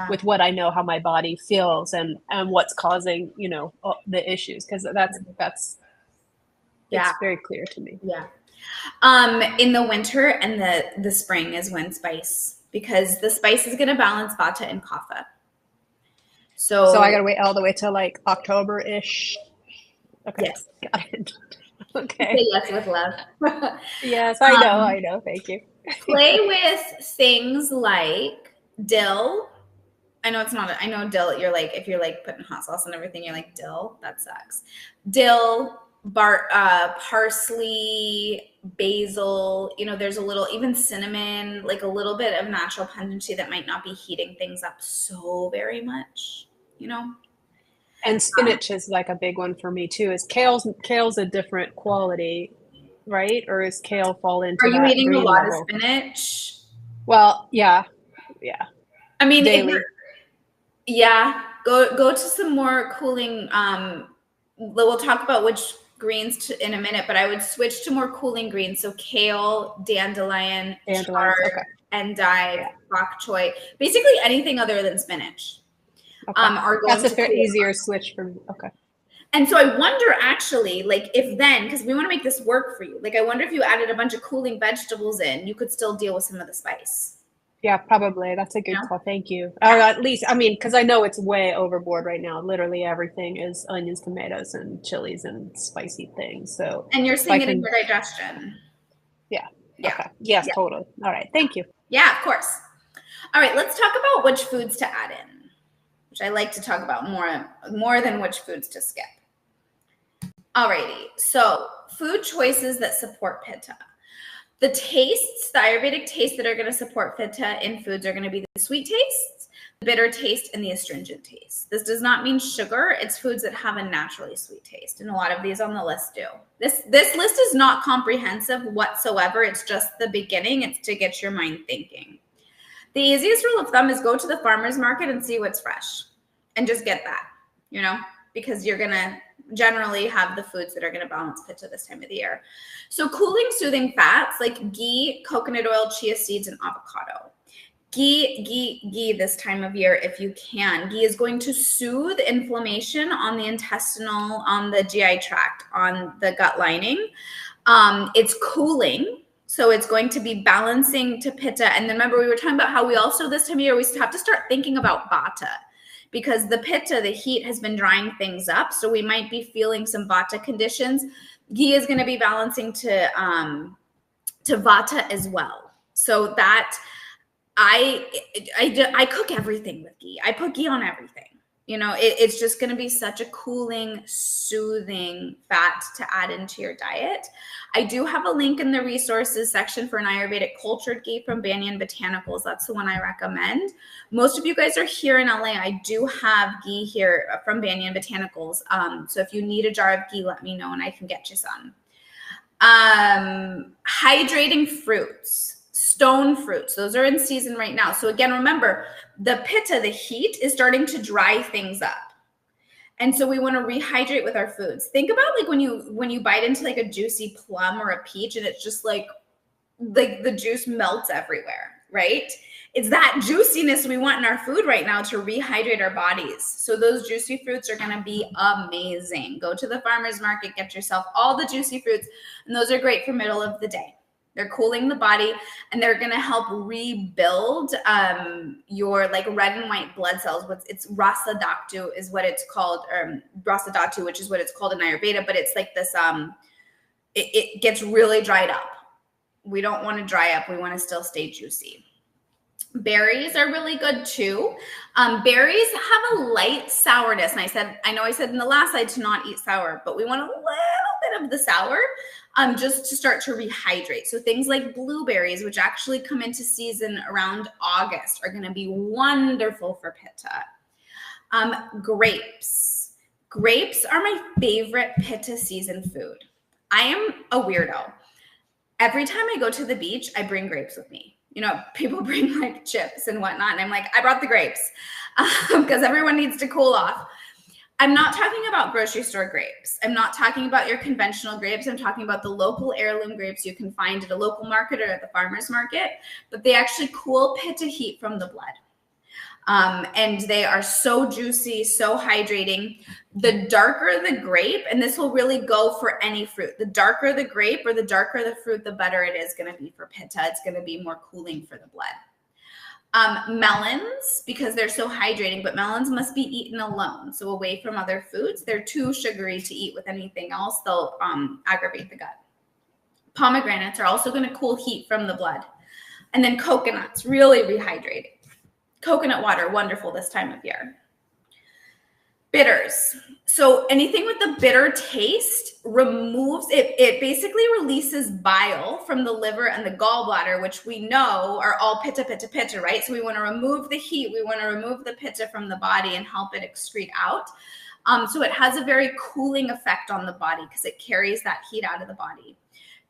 with what I know how my body feels and what's causing the issues, because that's it's very clear to me. In the winter and the spring is when spice, because the spice is going to balance vata and kapha. So I got to wait all the way till like October-ish. Okay. Yes. Got it. Okay. Say yes with love. Yes, I know. Thank you. Play with things like dill. I know dill, if you're like putting hot sauce and everything, you're like, dill, that sucks. Dill, parsley, basil, there's a little, even cinnamon, like a little bit of natural pungency that might not be heating things up so very much, And spinach is like a big one for me too. Is kale's a different quality, right? Or is kale fall into that? Are you eating a lot level? of spinach? Well, yeah. I mean, daily. Go to some more cooling. We'll talk about which greens in a minute, but I would switch to more cooling greens. So kale, dandelion, chard, endive, bok choy, basically anything other than spinach. Are going That's a easier switch for me. Okay. And so I wonder actually, like if then, because we want to make this work for you, like I wonder if you added a bunch of cooling vegetables in, you could still deal with some of the spice. Yeah, probably. That's a good call. Thank you. Or at least, because I know it's way overboard right now. Literally everything is onions, tomatoes, and chilies and spicy things. So. And you're seeing it in your digestion. Yeah. Okay. Yes, totally. All right. Thank you. Yeah, of course. All right. Let's talk about which foods to add in, which I like to talk about more than which foods to skip. Alrighty. So food choices that support pitta. The Ayurvedic tastes that are going to support pitta in foods are going to be the sweet tastes, the bitter taste, and the astringent taste. This does not mean sugar. It's foods that have a naturally sweet taste. And a lot of these on the list do. This list is not comprehensive whatsoever. It's just the beginning. It's to get your mind thinking. The easiest rule of thumb is go to the farmer's market and see what's fresh and just get that, because you're going to generally have the foods that are going to balance pitta this time of the year. So cooling, soothing fats like ghee, coconut oil, chia seeds, and avocado. Ghee this time of year if you can. Ghee is going to soothe inflammation on the GI tract, on the gut lining. It's cooling. So it's going to be balancing to pitta. And then remember, we were talking about how we also this time of year, we have to start thinking about vata, because the pitta, the heat, has been drying things up. So we might be feeling some vata conditions. Ghee is going to be balancing to vata as well. So that I cook everything with ghee. I put ghee on everything. You know, it's just going to be such a cooling, soothing fat to add into your diet. I do have a link in the resources section for an Ayurvedic cultured ghee from Banyan Botanicals. That's the one I recommend. Most of you guys are here in LA. I do have ghee here from Banyan Botanicals. So if you need a jar of ghee, let me know and I can get you some. Hydrating fruits. Stone fruits, those are in season right now. So again, remember, the pitta, the heat, is starting to dry things up. And so we want to rehydrate with our foods. Think about like when you bite into like a juicy plum or a peach and it's just like the juice melts everywhere, right? It's that juiciness we want in our food right now to rehydrate our bodies. So those juicy fruits are going to be amazing. Go to the farmer's market, get yourself all the juicy fruits, and those are great for middle of the day. They're cooling the body and they're going to help rebuild your like red and white blood cells. It's rasa dhatu is what it's called, or rasa dhatu, which is what it's called in Ayurveda, but it's like this, it gets really dried up. We don't want to dry up. We want to still stay juicy. Berries are really good too. Berries have a light sourness. And I know I said in the last slide to not eat sour, but we want a little bit of the sour just to start to rehydrate. So things like blueberries, which actually come into season around August, are going to be wonderful for pitta. Grapes. Grapes are my favorite pitta season food. I am a weirdo. Every time I go to the beach, I bring grapes with me. You know, people bring like chips and whatnot. And I'm like, I brought the grapes because everyone needs to cool off. I'm not talking about grocery store grapes. I'm not talking about your conventional grapes. I'm talking about the local heirloom grapes you can find at a local market or at the farmer's market. But they actually cool pitta heat from the blood. And they are so juicy, so hydrating. The darker the grape, and this will really go for any fruit, the darker the grape or the darker the fruit, the better it is going to be for pitta. It's going to be more cooling for the blood. Melons, because they're so hydrating, but melons must be eaten alone. So away from other foods. They're too sugary to eat with anything else. They'll aggravate the gut. Pomegranates are also going to cool heat from the blood. And then coconuts, really rehydrating. Coconut water, wonderful this time of year. Bitters. So anything with the bitter taste removes, it basically releases bile from the liver and the gallbladder, which we know are all pitta, pitta, pitta, right? So we want to remove the heat. We want to remove the pitta from the body and help it excrete out. So it has a very cooling effect on the body because it carries that heat out of the body.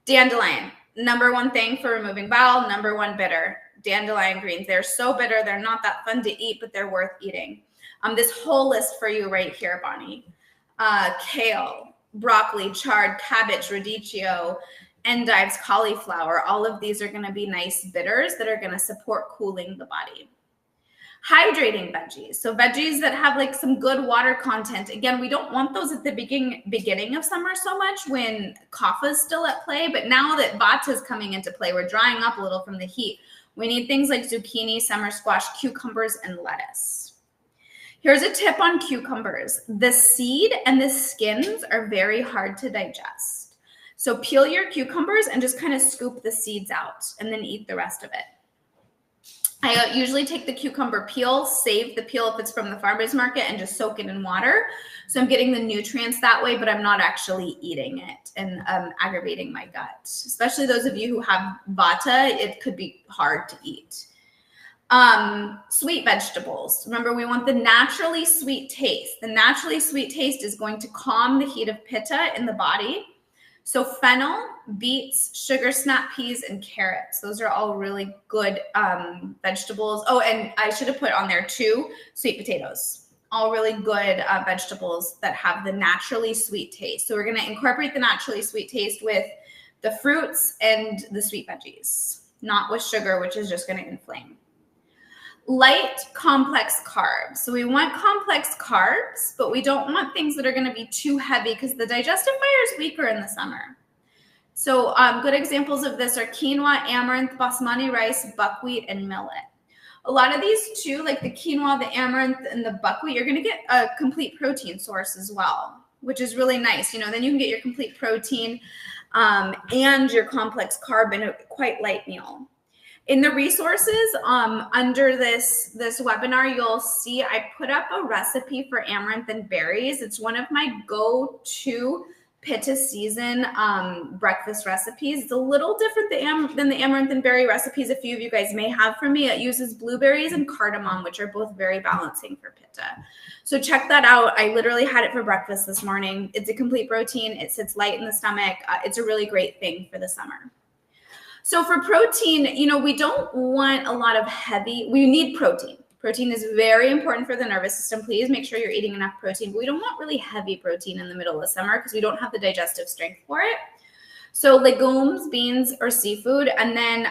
Dandelion, number one thing for removing bile, number one bitter. Dandelion greens, they're so bitter, they're not that fun to eat, but they're worth eating. This whole list for you right here, Bonnie. Kale, broccoli, chard, cabbage, radicchio, endives, cauliflower, all of these are going to be nice bitters that are going to support cooling the body. Hydrating veggies. So veggies that have like some good water content. Again, we don't want those at the beginning of summer so much when kapha is still at play, but now that vata is coming into play, we're drying up a little from the heat. We need things like zucchini, summer squash, cucumbers, and lettuce. Here's a tip on cucumbers. The seed and the skins are very hard to digest. So peel your cucumbers and just kind of scoop the seeds out and then eat the rest of it. I usually take the cucumber peel, save the peel if it's from the farmer's market, and just soak it in water. So I'm getting the nutrients that way, but I'm not actually eating it and aggravating my gut. Especially those of you who have vata, it could be hard to eat. Sweet vegetables. Remember, we want the naturally sweet taste. The naturally sweet taste is going to calm the heat of pitta in the body. So fennel, beets, sugar snap peas, and carrots. Those are all really good vegetables. Oh, and I should have put on there too, sweet potatoes. All really good vegetables that have the naturally sweet taste. So we're going to incorporate the naturally sweet taste with the fruits and the sweet veggies, not with sugar, which is just going to inflame. Light, complex carbs. So we want complex carbs, but we don't want things that are going to be too heavy because the digestive fire is weaker in the summer. So good examples of this are quinoa, amaranth, basmati rice, buckwheat, and millet. A lot of these too, like the quinoa, the amaranth, and the buckwheat, you're going to get a complete protein source as well, which is really nice. You know, then you can get your complete protein and your complex carb in a quite light meal. In the resources, under this webinar, you'll see I put up a recipe for amaranth and berries. It's one of my go-to Pitta season breakfast recipes. It's a little different than the amaranth and berry recipes a few of you guys may have from me. It uses blueberries and cardamom, which are both very balancing for Pitta. So check that out. I literally had it for breakfast this morning. It's a complete protein. It sits light in the stomach. It's a really great thing for the summer. So for protein, you know, we don't want a lot of we need protein. Protein is very important for the nervous system. Please make sure you're eating enough protein, but we don't want really heavy protein in the middle of summer because we don't have the digestive strength for it. So legumes, beans, or seafood, and then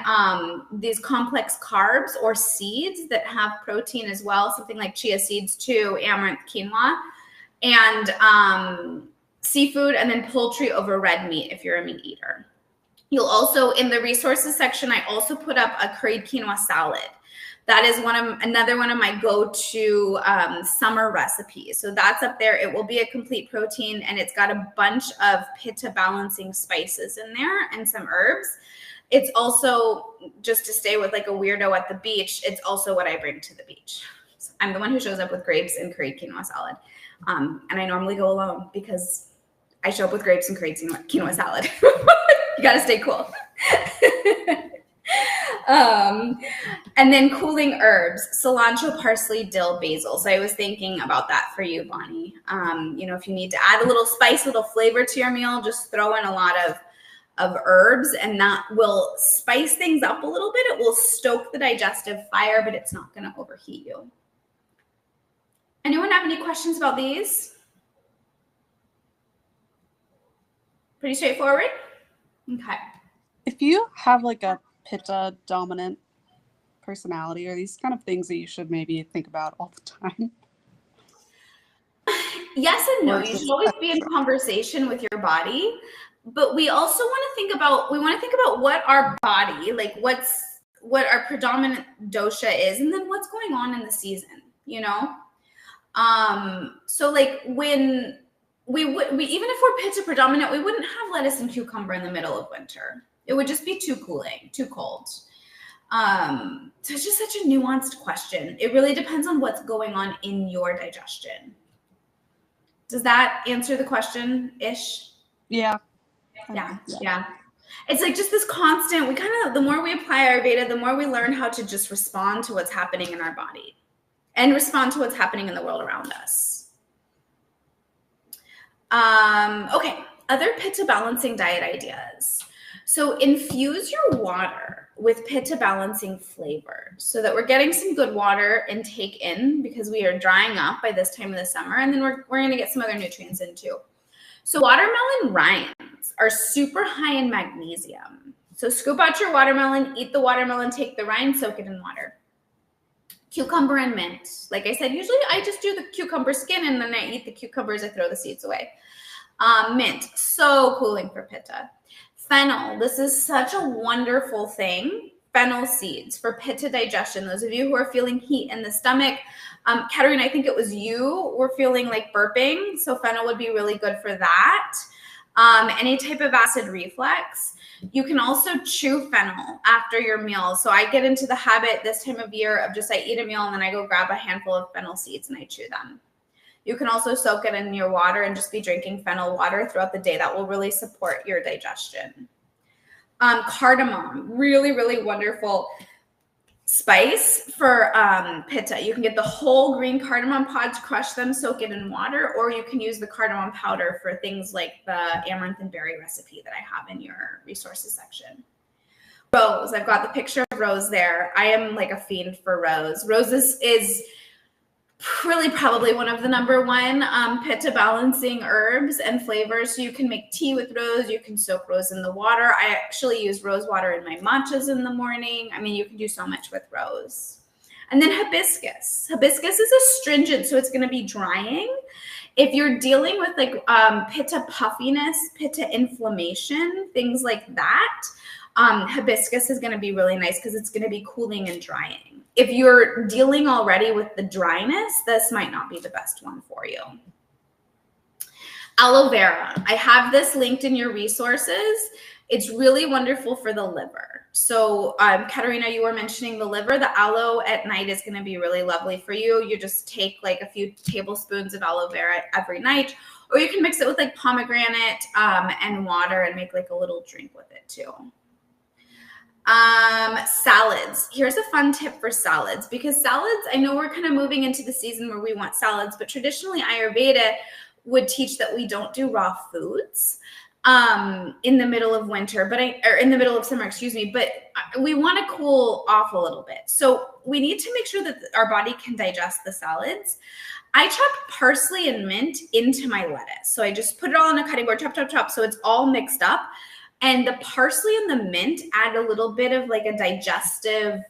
these complex carbs or seeds that have protein as well, something like chia seeds too, amaranth, quinoa, and seafood, and then poultry over red meat if you're a meat eater. You'll also, in the resources section, I also put up a curried quinoa salad. That is another one of my go-to summer recipes. So that's up there. It will be a complete protein, and it's got a bunch of Pitta balancing spices in there and some herbs. It's also, just to stay with like a weirdo at the beach, it's also what I bring to the beach. So I'm the one who shows up with grapes and curried quinoa salad. And I normally go alone because I show up with grapes and curried quinoa salad. You got to stay cool. And then cooling herbs, cilantro, parsley, dill, basil. So I was thinking about that for you, Bonnie. You know, if you need to add a little spice, a little flavor to your meal, just throw in a lot of herbs, and that will spice things up a little bit. It will stoke the digestive fire, but it's not going to overheat you. Anyone have any questions about these? Pretty straightforward? Okay. If you have like a Pitta dominant personality, are these kind of things that you should maybe think about all the time? Yes and no. You should always be in conversation with your body, but we also want to think about what our body, like what our predominant dosha is, and then what's going on in the season, you know? So like when we even if we're Pitta predominant, we wouldn't have lettuce and cucumber in the middle of winter. It would just be too cooling, too cold. So it's just such a nuanced question. It really depends on what's going on in your digestion. Does that answer the question-ish? Yeah. Yeah. It's like just this constant, the more we apply Ayurveda, the more we learn how to just respond to what's happening in our body and respond to what's happening in the world around us. Okay, other Pitta balancing diet ideas. So infuse your water with Pitta balancing flavor so that we're getting some good water intake in because we are drying up by this time of the summer, and then we're going to get some other nutrients in too. So watermelon rinds are super high in magnesium. So scoop out your watermelon, eat the watermelon, take the rind, soak it in water. Cucumber and mint. Like I said, usually I just do the cucumber skin and then I eat the cucumbers, I throw the seeds away. Mint, so cooling for Pitta. Fennel, this is such a wonderful thing. Fennel seeds for Pitta digestion. Those of you who are feeling heat in the stomach, Katerina, I think it was you were feeling like burping, so fennel would be really good for that. Any type of acid reflux. You can also chew fennel after your meal. So I get into the habit this time of year of just I eat a meal and then I go grab a handful of fennel seeds and I chew them. You can also soak it in your water and just be drinking fennel water throughout the day. That will really support your digestion. Cardamom, really, really wonderful spice for Pitta. You can get the whole green cardamom pods, crush them, soak it in water, or you can use the cardamom powder for things like the amaranth and berry recipe that I have in your resources section. Rose, I've got the picture of rose there. I am like a fiend for rose. Rose is really probably one of the #1 Pitta balancing herbs and flavors. So you can make tea with rose. You can soak rose in the water. I actually use rose water in my matchas in the morning. I mean, you can do so much with rose. And then hibiscus. Hibiscus is astringent, so it's going to be drying. If you're dealing with like Pitta puffiness, Pitta inflammation, things like that, hibiscus is going to be really nice because it's going to be cooling and drying. If you're dealing already with the dryness, this might not be the best one for you. Aloe vera. I have this linked in your resources. It's really wonderful for the liver. So Katerina, you were mentioning the liver. The aloe at night is going to be really lovely for you. You just take like a few tablespoons of aloe vera every night, or you can mix it with like pomegranate and water and make like a little drink with it too. Salads. Here's a fun tip for salads, because salads, I know we're kind of moving into the season where we want salads, but traditionally Ayurveda would teach that we don't do raw foods in the middle of winter, or in the middle of summer, excuse me, but we want to cool off a little bit. So we need to make sure that our body can digest the salads. I chopped parsley and mint into my lettuce. So I just put it all on a cutting board, chop, chop, chop. So it's all mixed up. And the parsley and the mint add a little bit of like a digestive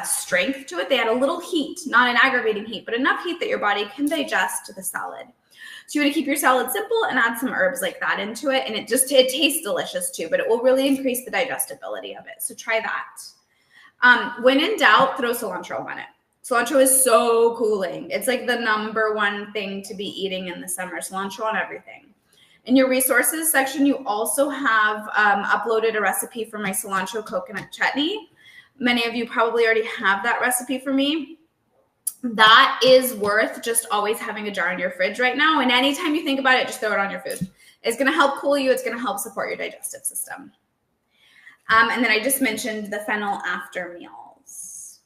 strength to it. They add a little heat, not an aggravating heat, but enough heat that your body can digest the salad. So you want to keep your salad simple and add some herbs like that into it. And it tastes delicious too, but it will really increase the digestibility of it. So try that. When in doubt, throw cilantro on it. Cilantro is so cooling. It's like the #1 thing to be eating in the summer. Cilantro on everything. In your resources section, you also have uploaded a recipe for my cilantro coconut chutney. Many of you probably already have that recipe for me. That is worth just always having a jar in your fridge right now. And anytime you think about it, just throw it on your food. It's going to help cool you. It's going to help support your digestive system. And then I just mentioned the fennel after meals.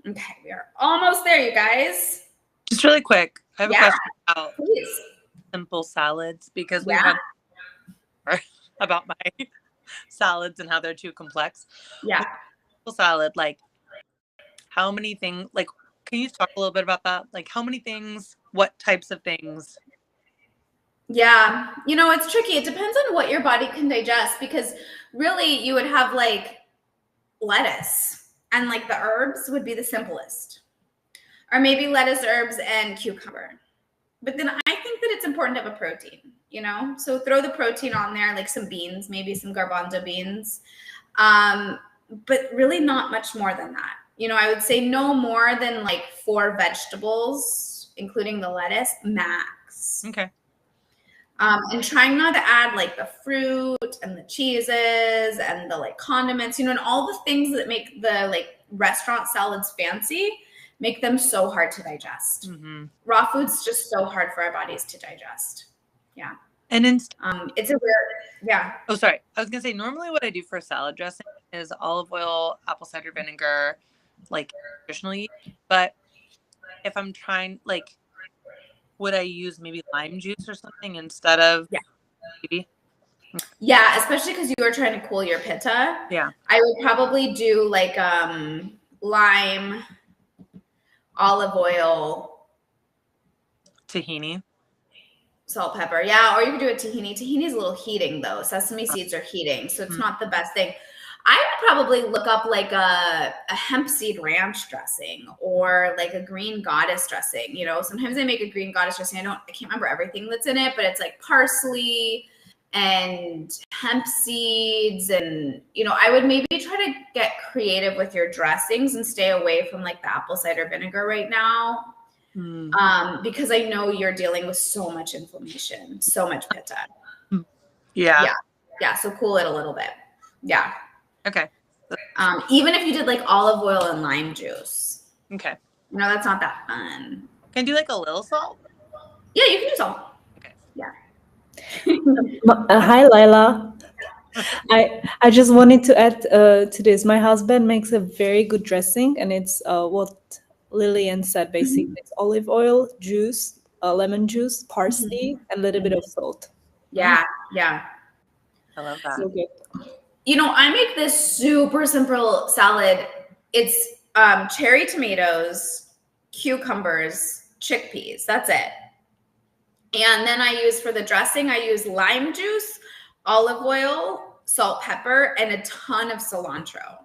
Okay, we are almost there, you guys. Just really quick, I have a question about Please. simple salads, because we have about my salads and how they're too complex. Yeah. Simple salad, like how many things, like, can you talk a little bit about that? Like how many things, what types of things? Yeah, it's tricky. It depends on what your body can digest, because really you would have like lettuce and like the herbs would be the simplest, or maybe lettuce, herbs, and cucumber. But then I think that it's important to have a protein, so throw the protein on there, like some beans, maybe some garbanzo beans, but really not much more than that. I would say no more than like 4 vegetables, including the lettuce, max. Okay. And trying not to add like the fruit and the cheeses and the like condiments, and all the things that make the like restaurant salads fancy, make them so hard to digest. Mm-hmm. Raw food's just so hard for our bodies to digest. Yeah. And it's a weird, yeah. Oh, sorry. I was gonna say, normally what I do for salad dressing is olive oil, apple cider vinegar, like traditionally. But if I'm trying, like, would I use maybe lime juice or something instead of? Yeah. Maybe? Yeah, especially because you are trying to cool your pitta. Yeah. I would probably do like lime, olive oil, Tahini, salt, pepper. Yeah, or you could do a tahini. Tahini is a little heating though. Sesame seeds are heating, so it's not the best thing. I would probably look up like a hemp seed ranch dressing, or like a green goddess dressing. Sometimes I make a green goddess dressing. I can't remember everything that's in it, but it's like parsley and hemp seeds. And, I would maybe try to get creative with your dressings and stay away from like the apple cider vinegar right now. Because I know you're dealing with so much inflammation, so much pitta. Yeah. So cool it a little bit. Yeah. Okay. Even if you did like olive oil and lime juice. Okay. That's not that fun. Can I do like a little salt? Yeah, you can do salt. Okay. Yeah. Hi, Lila. I just wanted to add to this. My husband makes a very good dressing, and it's what Lillian said, basically. It's olive oil, juice, lemon juice, parsley, and a little bit of salt. Yeah. I love that. So good. I make this super simple salad. It's cherry tomatoes, cucumbers, chickpeas. That's it. And then for the dressing, I use lime juice, olive oil, salt, pepper, and a ton of cilantro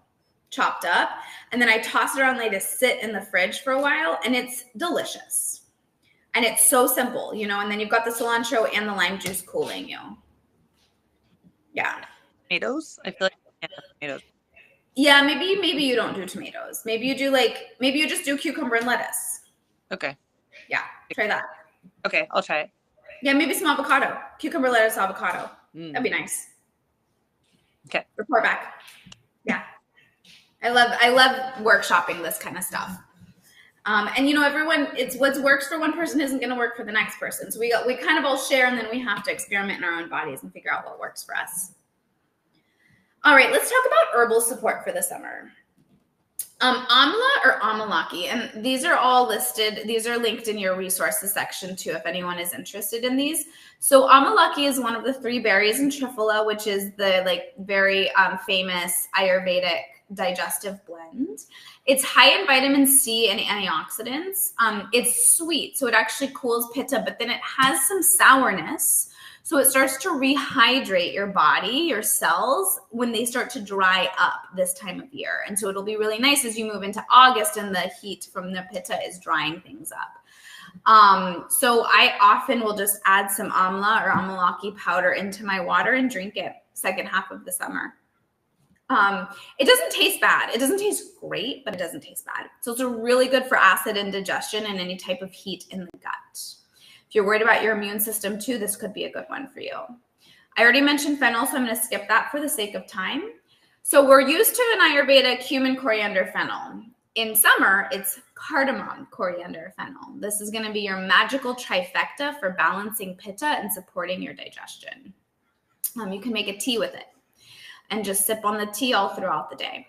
chopped up. And then I toss it around, let it sit in the fridge for a while, and it's delicious. And it's so simple, and then you've got the cilantro and the lime juice cooling you. Yeah. Tomatoes? I feel like I can't have tomatoes. Yeah, maybe you don't do tomatoes. Maybe you just do cucumber and lettuce. Okay. Yeah, try that. Okay, I'll try it. Yeah, maybe some avocado. Cucumber, lettuce, avocado. That'd be nice. Okay. Report back. Yeah. I love workshopping this kind of stuff. And you know, everyone, it's what works for one person isn't going to work for the next person. So we kind of all share, and then we have to experiment in our own bodies and figure out what works for us. All right, let's talk about herbal support for the summer. Amla or amalaki, and these are all listed. These are linked in your resources section too, if anyone is interested in these. So amalaki is one of the 3 berries in Triphala, which is the very famous Ayurvedic digestive blend. It's high in vitamin C and antioxidants. It's sweet, so it actually cools pitta, but then it has some sourness. So it starts to rehydrate your body, your cells, when they start to dry up this time of year. And so it'll be really nice as you move into August and the heat from the pitta is drying things up. So I often will just add some amla or amalaki powder into my water and drink it second half of the summer. It doesn't taste bad. It doesn't taste great, but it doesn't taste bad. So it's really good for acid indigestion and any type of heat in the gut. If you're worried about your immune system too, this could be a good one for you. I already mentioned fennel, so I'm going to skip that for the sake of time. So we're used to an Ayurveda cumin, coriander, fennel. In summer, it's cardamom, coriander, fennel. This is going to be your magical trifecta for balancing pitta and supporting your digestion. You can make a tea with it and just sip on the tea all throughout the day.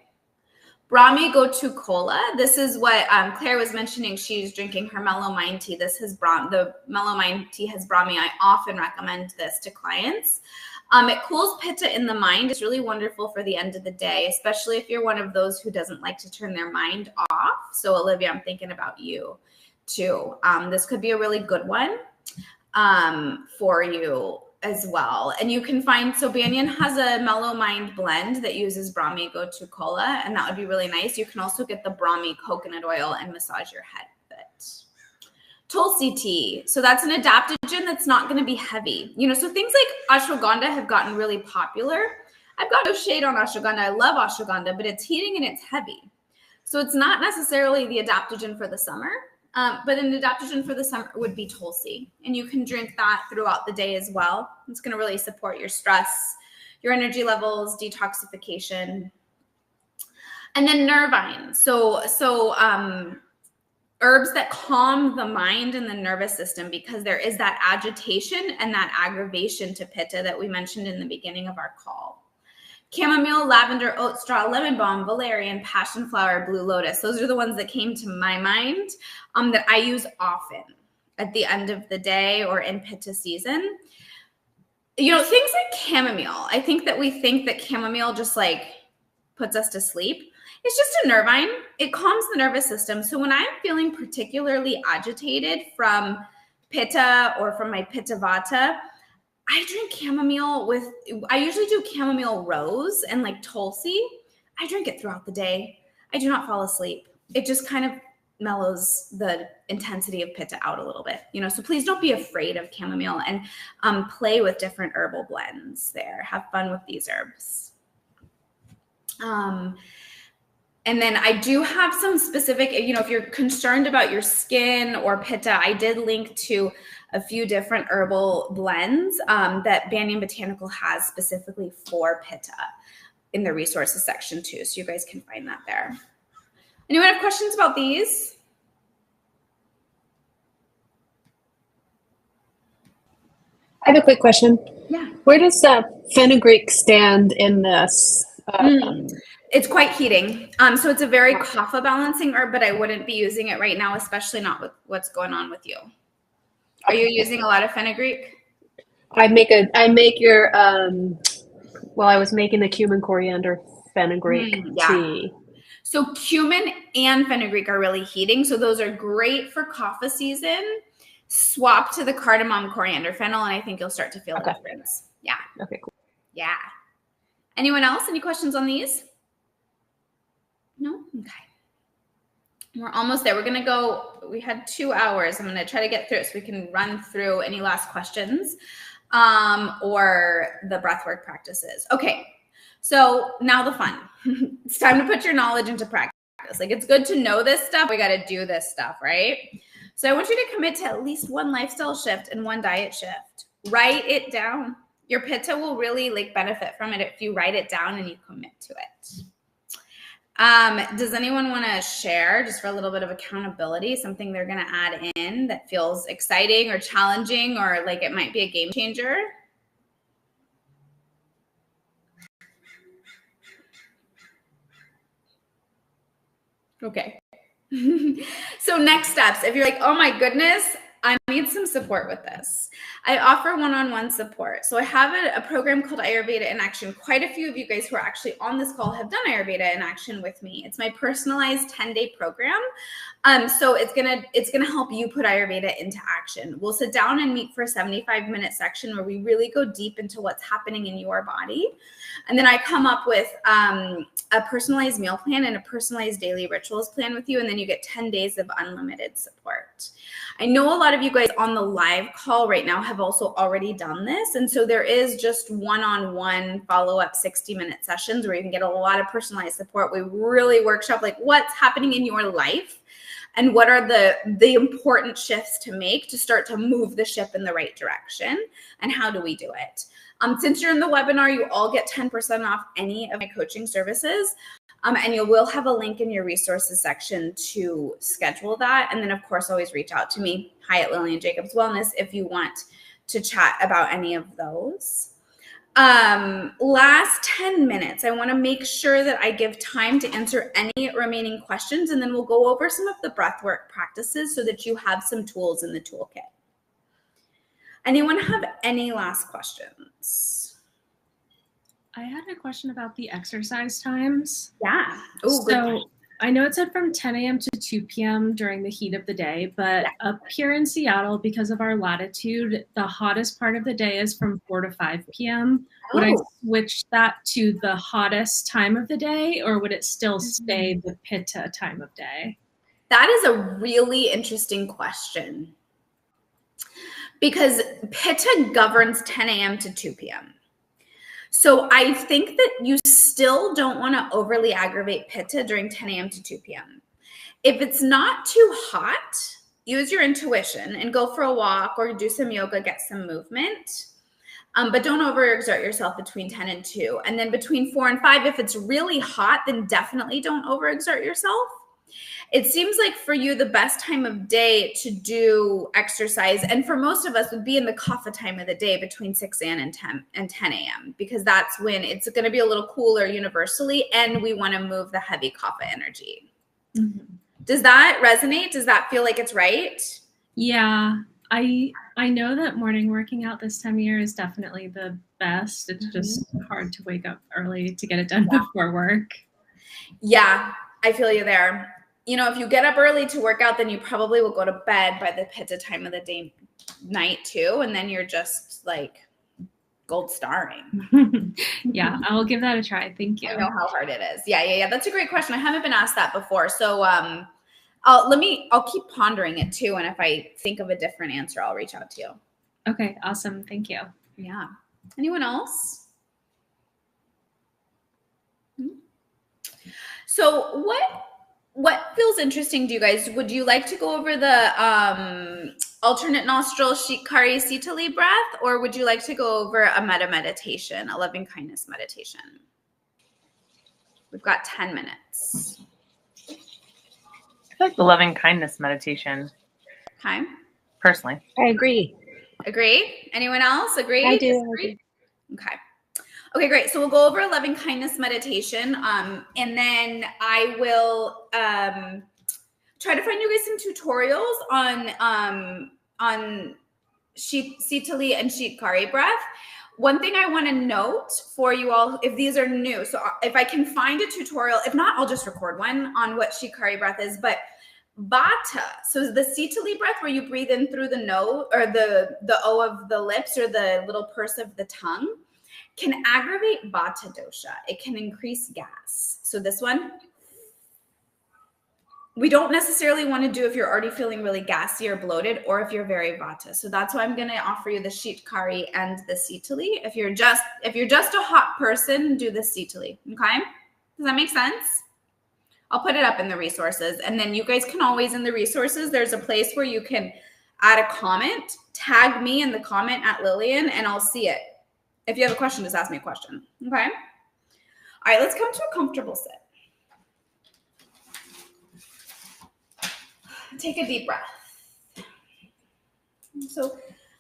Brahmi Gotu Kola. This is what Claire was mentioning. She's drinking her Mellow Mind tea. This has the Mellow Mind tea has Brahmi. I often recommend this to clients. It cools pitta in the mind. It's really wonderful for the end of the day, especially if you're one of those who doesn't like to turn their mind off. So Olivia, I'm thinking about you too. This could be a really good one for you as well. And you can find, so Banyan has a Mellow Mind blend that uses Brahmi Gotu Kola, and that would be really nice. You can also get the Brahmi coconut oil and massage your head with it. Tulsi tea. So that's an adaptogen that's not going to be heavy. You know, so things like ashwagandha have gotten really popular. I've got no shade on ashwagandha. I love ashwagandha, but it's heating and it's heavy. So it's not necessarily the adaptogen for the summer. But an adaptogen for the summer would be Tulsi. And you can drink that throughout the day as well. It's going to really support your stress, your energy levels, detoxification. And then nervine. So herbs that calm the mind and the nervous system, because there is that agitation and that aggravation to pitta that we mentioned in the beginning of our call. Chamomile, lavender, oat straw, lemon balm, valerian, passion flower, blue lotus. Those are the ones that came to my mind that I use often at the end of the day or in pitta season. You know, things like chamomile. I think that we think that chamomile just puts us to sleep. It's just a nervine. It calms the nervous system. So when I'm feeling particularly agitated from pitta or from my pitta vata, I drink chamomile I usually do chamomile rose and Tulsi. I drink it throughout the day. I do not fall asleep. It just kind of mellows the intensity of pitta out a little bit, you know, so please don't be afraid of chamomile and play with different herbal blends there. Have fun with these herbs. And then I do have some specific, you know, if you're concerned about your skin or pitta, I did link to a few different herbal blends that Banyan Botanical has specifically for pitta in the resources section too. So you guys can find that there. Anyone have questions about these? I have a quick question. Yeah. Where does fenugreek stand in this? It's quite heating. So it's a very kapha balancing herb, but I wouldn't be using it right now, especially not with what's going on with you. Are you using a lot of fenugreek? I make your well, I was making the cumin, coriander, fenugreek tea. So cumin and fenugreek are really heating. So those are great for kapha season. Swap to the cardamom, coriander, fennel, and I think you'll start to feel the difference. Yeah. Okay, cool. Yeah. Anyone else? Any questions on these? No? Okay. We're almost there. We're going to go, we had 2 hours. I'm going to try to get through it so we can run through any last questions or the breathwork practices. Okay. So now the fun. It's time to put your knowledge into practice. It's good to know this stuff. We got to do this stuff, right? So I want you to commit to at least one lifestyle shift and one diet shift. Write it down. Your pitta will really like benefit from it if you write it down and you commit to it. Does anyone want to share, just for a little bit of accountability, something they're going to add in that feels exciting or challenging or like it might be a game changer? Okay. So next steps, if you're like, oh my goodness, I need some support with this, I offer one-on-one support. So I have a program called Ayurveda in Action. Quite a few of you guys who are actually on this call have done Ayurveda in Action with me. It's my personalized 10-day program. So it's gonna help you put Ayurveda into action. We'll sit down and meet for a 75-minute section where we really go deep into what's happening in your body. And then I come up with a personalized meal plan and a personalized daily rituals plan with you. And then you get 10 days of unlimited support. I know a lot of you guys on the live call right now have also already done this. And so there is just one-on-one follow-up 60-minute sessions where you can get a lot of personalized support. We really workshop like what's happening in your life and what are the important shifts to make to start to move the ship in the right direction, and how do we do it. Since you're in the webinar, you all get 10% off any of my coaching services. And you will have a link in your resources section to schedule that. And then, of course, always reach out to me, hi at Lillian Jacobs Wellness, if you want to chat about any of those. Last 10 minutes, I want to make sure that I give time to answer any remaining questions, and then we'll go over some of the breathwork practices so that you have some tools in the toolkit. Anyone have any last questions? I had a question about the exercise times. Yeah. Ooh, so I know it said from 10 a.m. to 2 p.m. during the heat of the day, but up here in Seattle, because of our latitude, the hottest part of the day is from 4 to 5 p.m. Would I switch that to the hottest time of the day, or would it still stay the pitta time of day? That is a really interesting question, because pitta governs 10 a.m. to 2 p.m. So I think that you still don't want to overly aggravate pitta during 10 a.m. to 2 p.m. If it's not too hot, use your intuition and go for a walk or do some yoga, get some movement. But don't overexert yourself between 10 and 2. And then between 4 and 5, if it's really hot, then definitely don't overexert yourself. It seems like for you, the best time of day to do exercise, and for most of us, would be in the kapha time of the day between 6 a.m. and 10 a.m. because that's when it's going to be a little cooler universally, and we want to move the heavy kapha energy. Mm-hmm. Does that resonate? Does that feel like it's right? Yeah, I know that morning working out this time of year is definitely the best. It's just hard to wake up early to get it done before work. Yeah, I feel you there. You know, if you get up early to work out, then you probably will go to bed by the pitta time of the day, night too. And then you're just like gold starring. Yeah, I'll give that a try. Thank you. I know how hard it is. Yeah. That's a great question. I haven't been asked that before. So I'll keep pondering it too. And if I think of a different answer, I'll reach out to you. Okay, awesome. Thank you. Yeah. Anyone else? So what feels interesting to you guys? Would you like to go over the alternate nostril Shikari Sitali breath, or would you like to go over a metta meditation, a loving kindness meditation? We've got 10 minutes. I like the loving kindness meditation. Okay. Personally. I agree. Agree? Anyone else agree? I do. Okay. Okay, great. So we'll go over a loving kindness meditation, and then I will try to find you guys some tutorials on Sitali and Shikari breath. One thing I want to note for you all, if these are new, so if I can find a tutorial, if not, I'll just record one on what Shikari breath is. But Vata, so the Sitali breath where you breathe in through the nose or the O of the lips or the little purse of the tongue, can aggravate Vata dosha. It can increase gas. So this one, we don't necessarily want to do if you're already feeling really gassy or bloated, or if you're very Vata. So that's why I'm going to offer you the Shikari and the Sitali. If you're just a hot person, do the Sitali. Okay? Does that make sense? I'll put it up in the resources, and then you guys can always, in the resources, there's a place where you can add a comment, tag me in the comment at Lillian, and I'll see it. If you have a question, just ask me a question. Okay? All right, let's come to a comfortable sit. Take a deep breath. So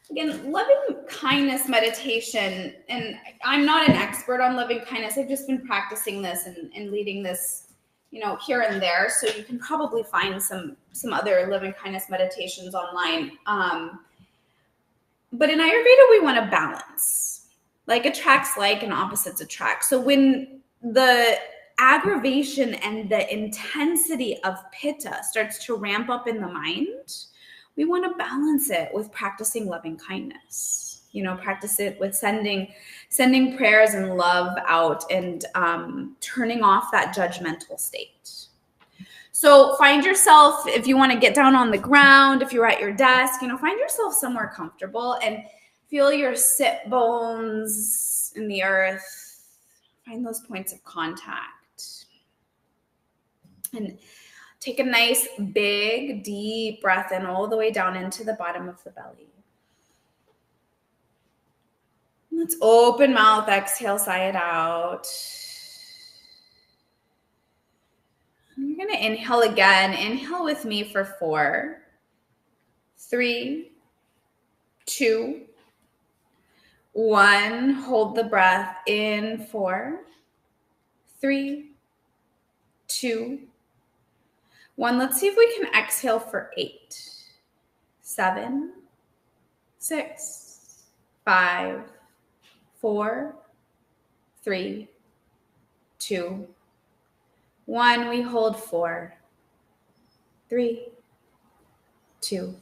again, loving kindness meditation, and I'm not an expert on loving kindness. I've just been practicing this and leading this, here and there. So you can probably find some other loving kindness meditations online. But in Ayurveda, we want to balance. Like attracts like and opposites attract. So when the aggravation and the intensity of pitta starts to ramp up in the mind, we want to balance it with practicing loving kindness. Practice it with sending prayers and love out and turning off that judgmental state. So find yourself, if you want to get down on the ground, if you're at your desk, find yourself somewhere comfortable and feel your sit bones in the earth. Find those points of contact. And take a nice, big, deep breath in all the way down into the bottom of the belly. Let's open mouth, exhale, sigh it out. You're going to inhale again. Inhale with me for 4, 3, 2, 1. Hold the breath in 4, 3, 2, 1. Let's see if we can exhale for 8, 7, 6, 5, 4, 3, 2, 1. We hold 4, 3, 2,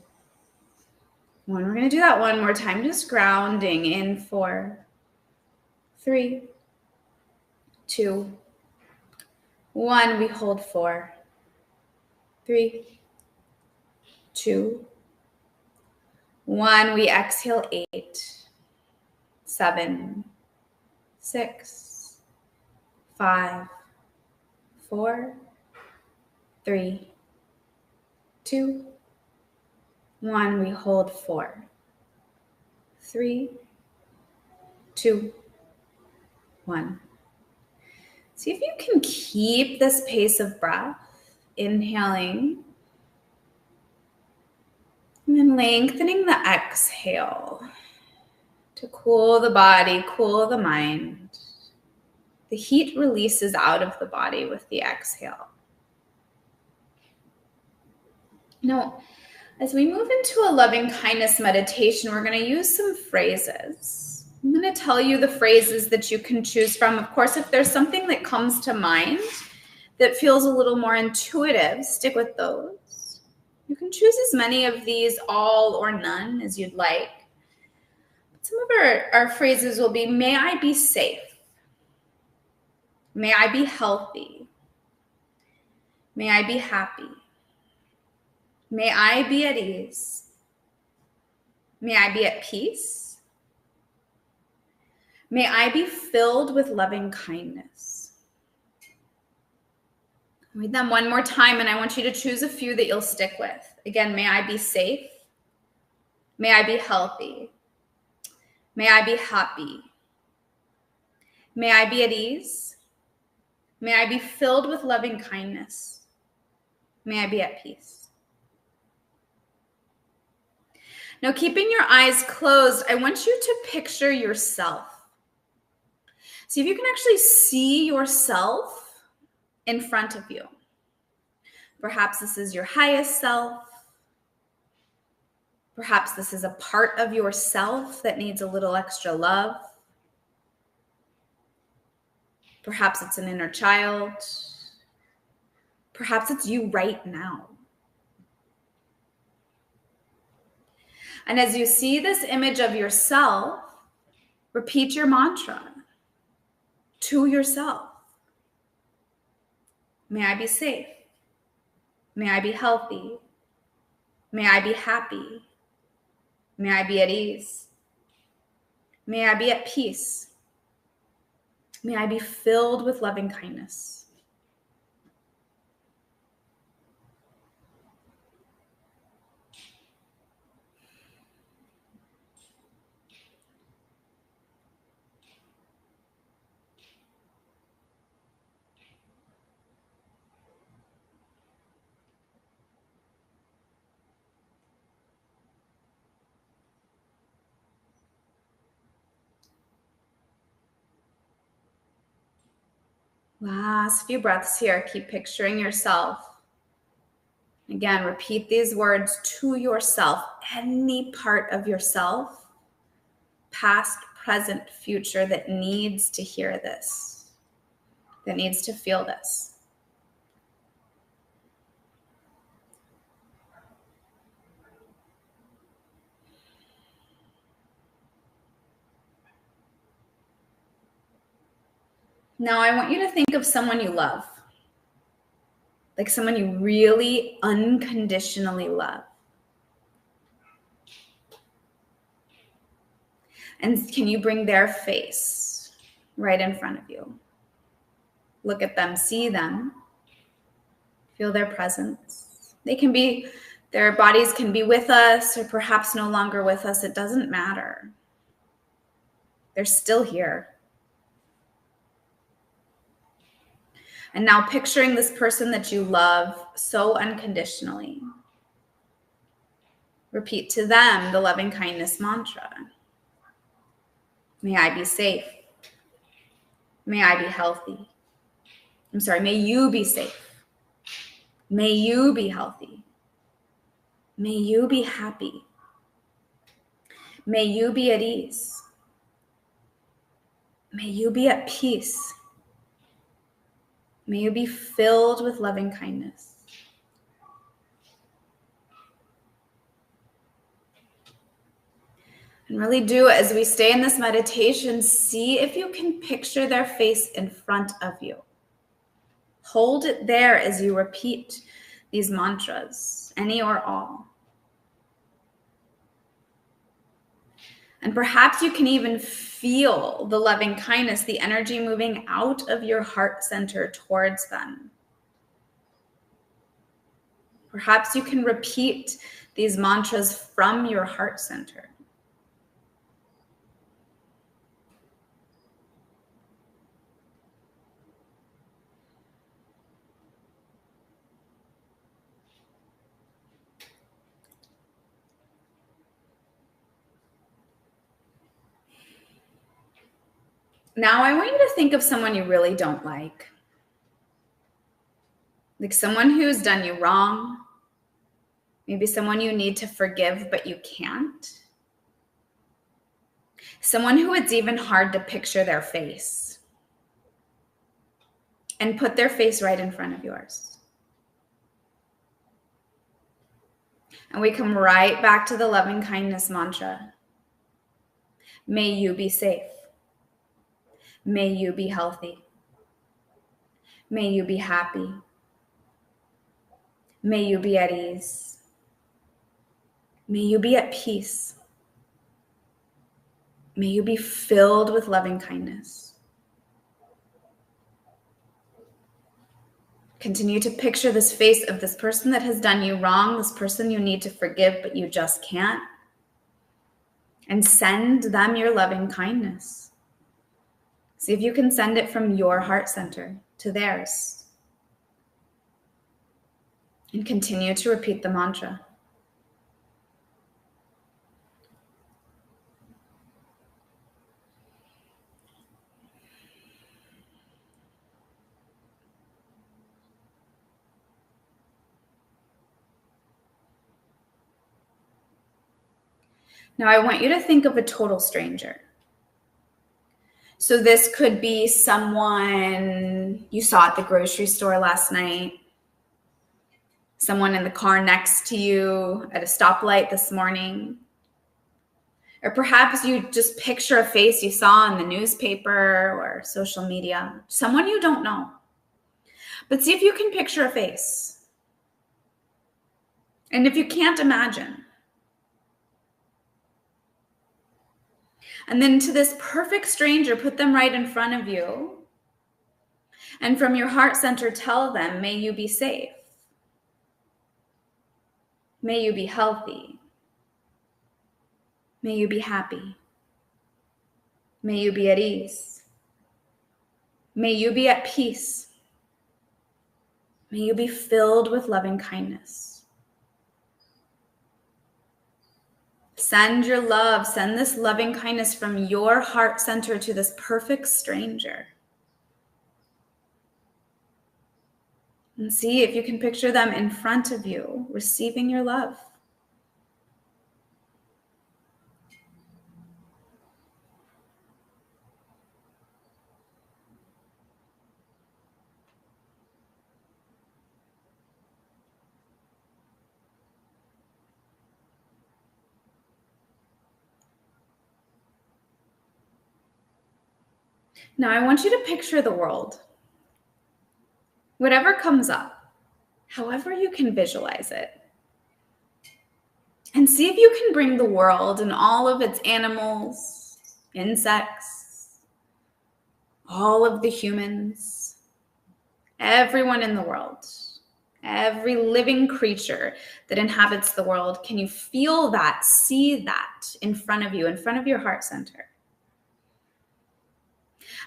1. We're going to do that one more time, just grounding in 4, 3, 2, 1. We hold 4, 3, 2, 1. We exhale 8, 7, 6, 5, 4, 3, 2, 1. We hold 4, 3, 2, 1. See if you can keep this pace of breath, inhaling, and then lengthening the exhale to cool the body, cool the mind. The heat releases out of the body with the exhale. Now, as we move into a loving kindness meditation, we're going to use some phrases. I'm going to tell you the phrases that you can choose from. Of course, if there's something that comes to mind that feels a little more intuitive, stick with those. You can choose as many of these, all or none, as you'd like. Some of our phrases will be, may I be safe. May I be healthy. May I be happy. May I be at ease. May I be at peace. May I be filled with loving kindness. Read them one more time, and I want you to choose a few that you'll stick with. Again, may I be safe. May I be healthy. May I be happy. May I be at ease. May I be filled with loving kindness. May I be at peace. Now, keeping your eyes closed, I want you to picture yourself. See if you can actually see yourself in front of you. Perhaps this is your highest self. Perhaps this is a part of yourself that needs a little extra love. Perhaps it's an inner child. Perhaps it's you right now. And as you see this image of yourself, repeat your mantra to yourself. May I be safe. May I be healthy. May I be happy. May I be at ease. May I be at peace. May I be filled with loving kindness. Last few breaths here. Keep picturing yourself. Again, repeat these words to yourself. Any part of yourself, past, present, future, that needs to hear this, that needs to feel this. Now I want you to think of someone you love, like someone you really unconditionally love. And can you bring their face right in front of you? Look at them, see them, feel their presence. Their bodies can be with us or perhaps no longer with us. It doesn't matter. They're still here. And now picturing this person that you love so unconditionally. Repeat to them the loving kindness mantra. May I be safe. May I be healthy. May you be safe. May you be healthy. May you be happy. May you be at ease. May you be at peace. May you be filled with loving kindness. And really do, as we stay in this meditation, see if you can picture their face in front of you. Hold it there as you repeat these mantras, any or all. And perhaps you can even feel the loving kindness, the energy moving out of your heart center towards them. Perhaps you can repeat these mantras from your heart center. Now I want you to think of someone you really don't like someone who's done you wrong, maybe someone you need to forgive but you can't, someone who it's even hard to picture their face, and put their face right in front of yours. And we come right back to the loving kindness mantra. May you be safe. May you be healthy. May you be happy. May you be at ease. May you be at peace. May you be filled with loving kindness. Continue to picture this face of this person that has done you wrong, this person you need to forgive, but you just can't. And send them your loving kindness. See if you can send it from your heart center to theirs. And continue to repeat the mantra. Now I want you to think of a total stranger. So this could be someone you saw at the grocery store last night, someone in the car next to you at a stoplight this morning, or perhaps you just picture a face you saw in the newspaper or social media, someone you don't know. But see if you can picture a face. And if you can't, imagine. And then to this perfect stranger, put them right in front of you. And from your heart center, tell them, may you be safe. May you be healthy. May you be happy. May you be at ease. May you be at peace. May you be filled with loving kindness. Send your love, send this loving kindness from your heart center to this perfect stranger. And see if you can picture them in front of you, receiving your love. Now I want you to picture the world. Whatever comes up, however you can visualize it. And see if you can bring the world and all of its animals, insects, all of the humans, everyone in the world, every living creature that inhabits the world. Can you feel that, see that in front of you, in front of your heart center?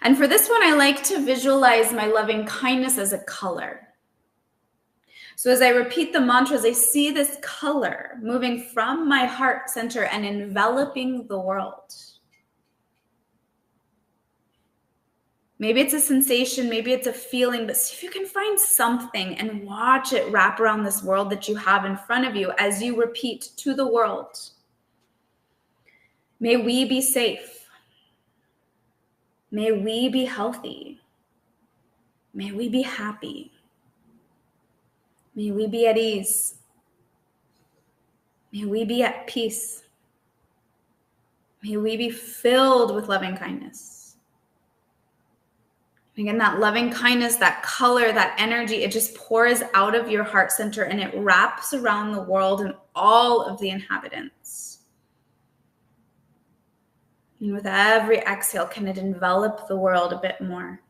And for this one, I like to visualize my loving kindness as a color. So as I repeat the mantras, I see this color moving from my heart center and enveloping the world. Maybe it's a sensation, maybe it's a feeling, but see if you can find something and watch it wrap around this world that you have in front of you as you repeat to the world. May we be safe. May we be healthy. May we be happy. May we be at ease. May we be at peace. May we be filled with loving kindness. Again, that loving kindness, that color, that energy, it just pours out of your heart center and it wraps around the world and all of the inhabitants. And with every exhale, can it envelop the world a bit more?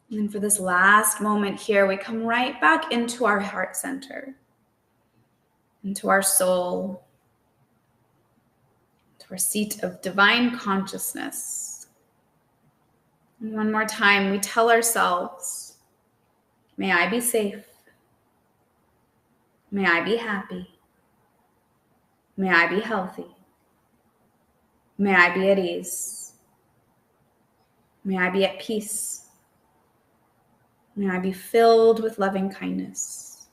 And then for this last moment here, we come right back into our heart center, into our soul, to our seat of divine consciousness. And one more time, we tell ourselves, may I be safe. May I be happy. May I be healthy. May I be at ease. May I be at peace. May I be filled with loving kindness.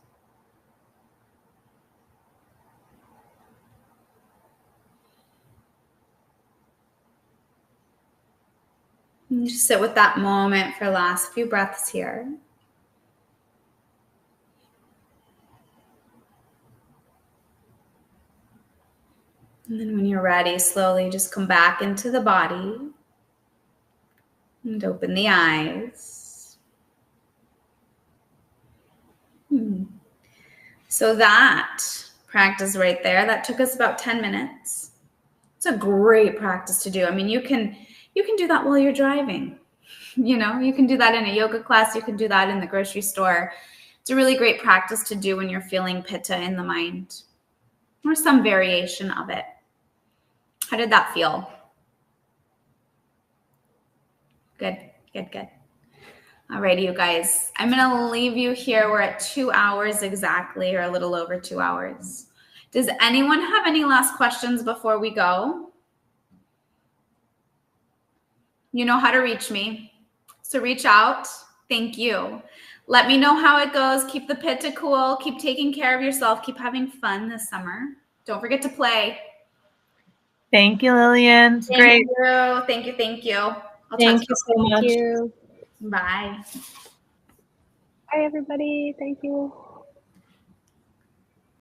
And just sit with that moment for the last few breaths here. And then when you're ready, slowly just come back into the body and open the eyes. So that practice right there, that took us about 10 minutes. It's a great practice to do. I mean, you can do that while you're driving. You know, you can do that in a yoga class. You can do that in the grocery store. It's a really great practice to do when you're feeling pitta in the mind or some variation of it. How did that feel? Good, good, good. Alrighty, you guys, I'm going to leave you here. We're at 2 hours exactly, or a little over 2 hours. Does anyone have any last questions before we go? You know how to reach me, so reach out. Thank you. Let me know how it goes. Keep the pitta cool. Keep taking care of yourself. Keep having fun this summer. Don't forget to play. Thank you, Lillian. It's great. Thank you. Thank you. Thank you so much. Thank you. Bye. Bye, everybody. Thank you.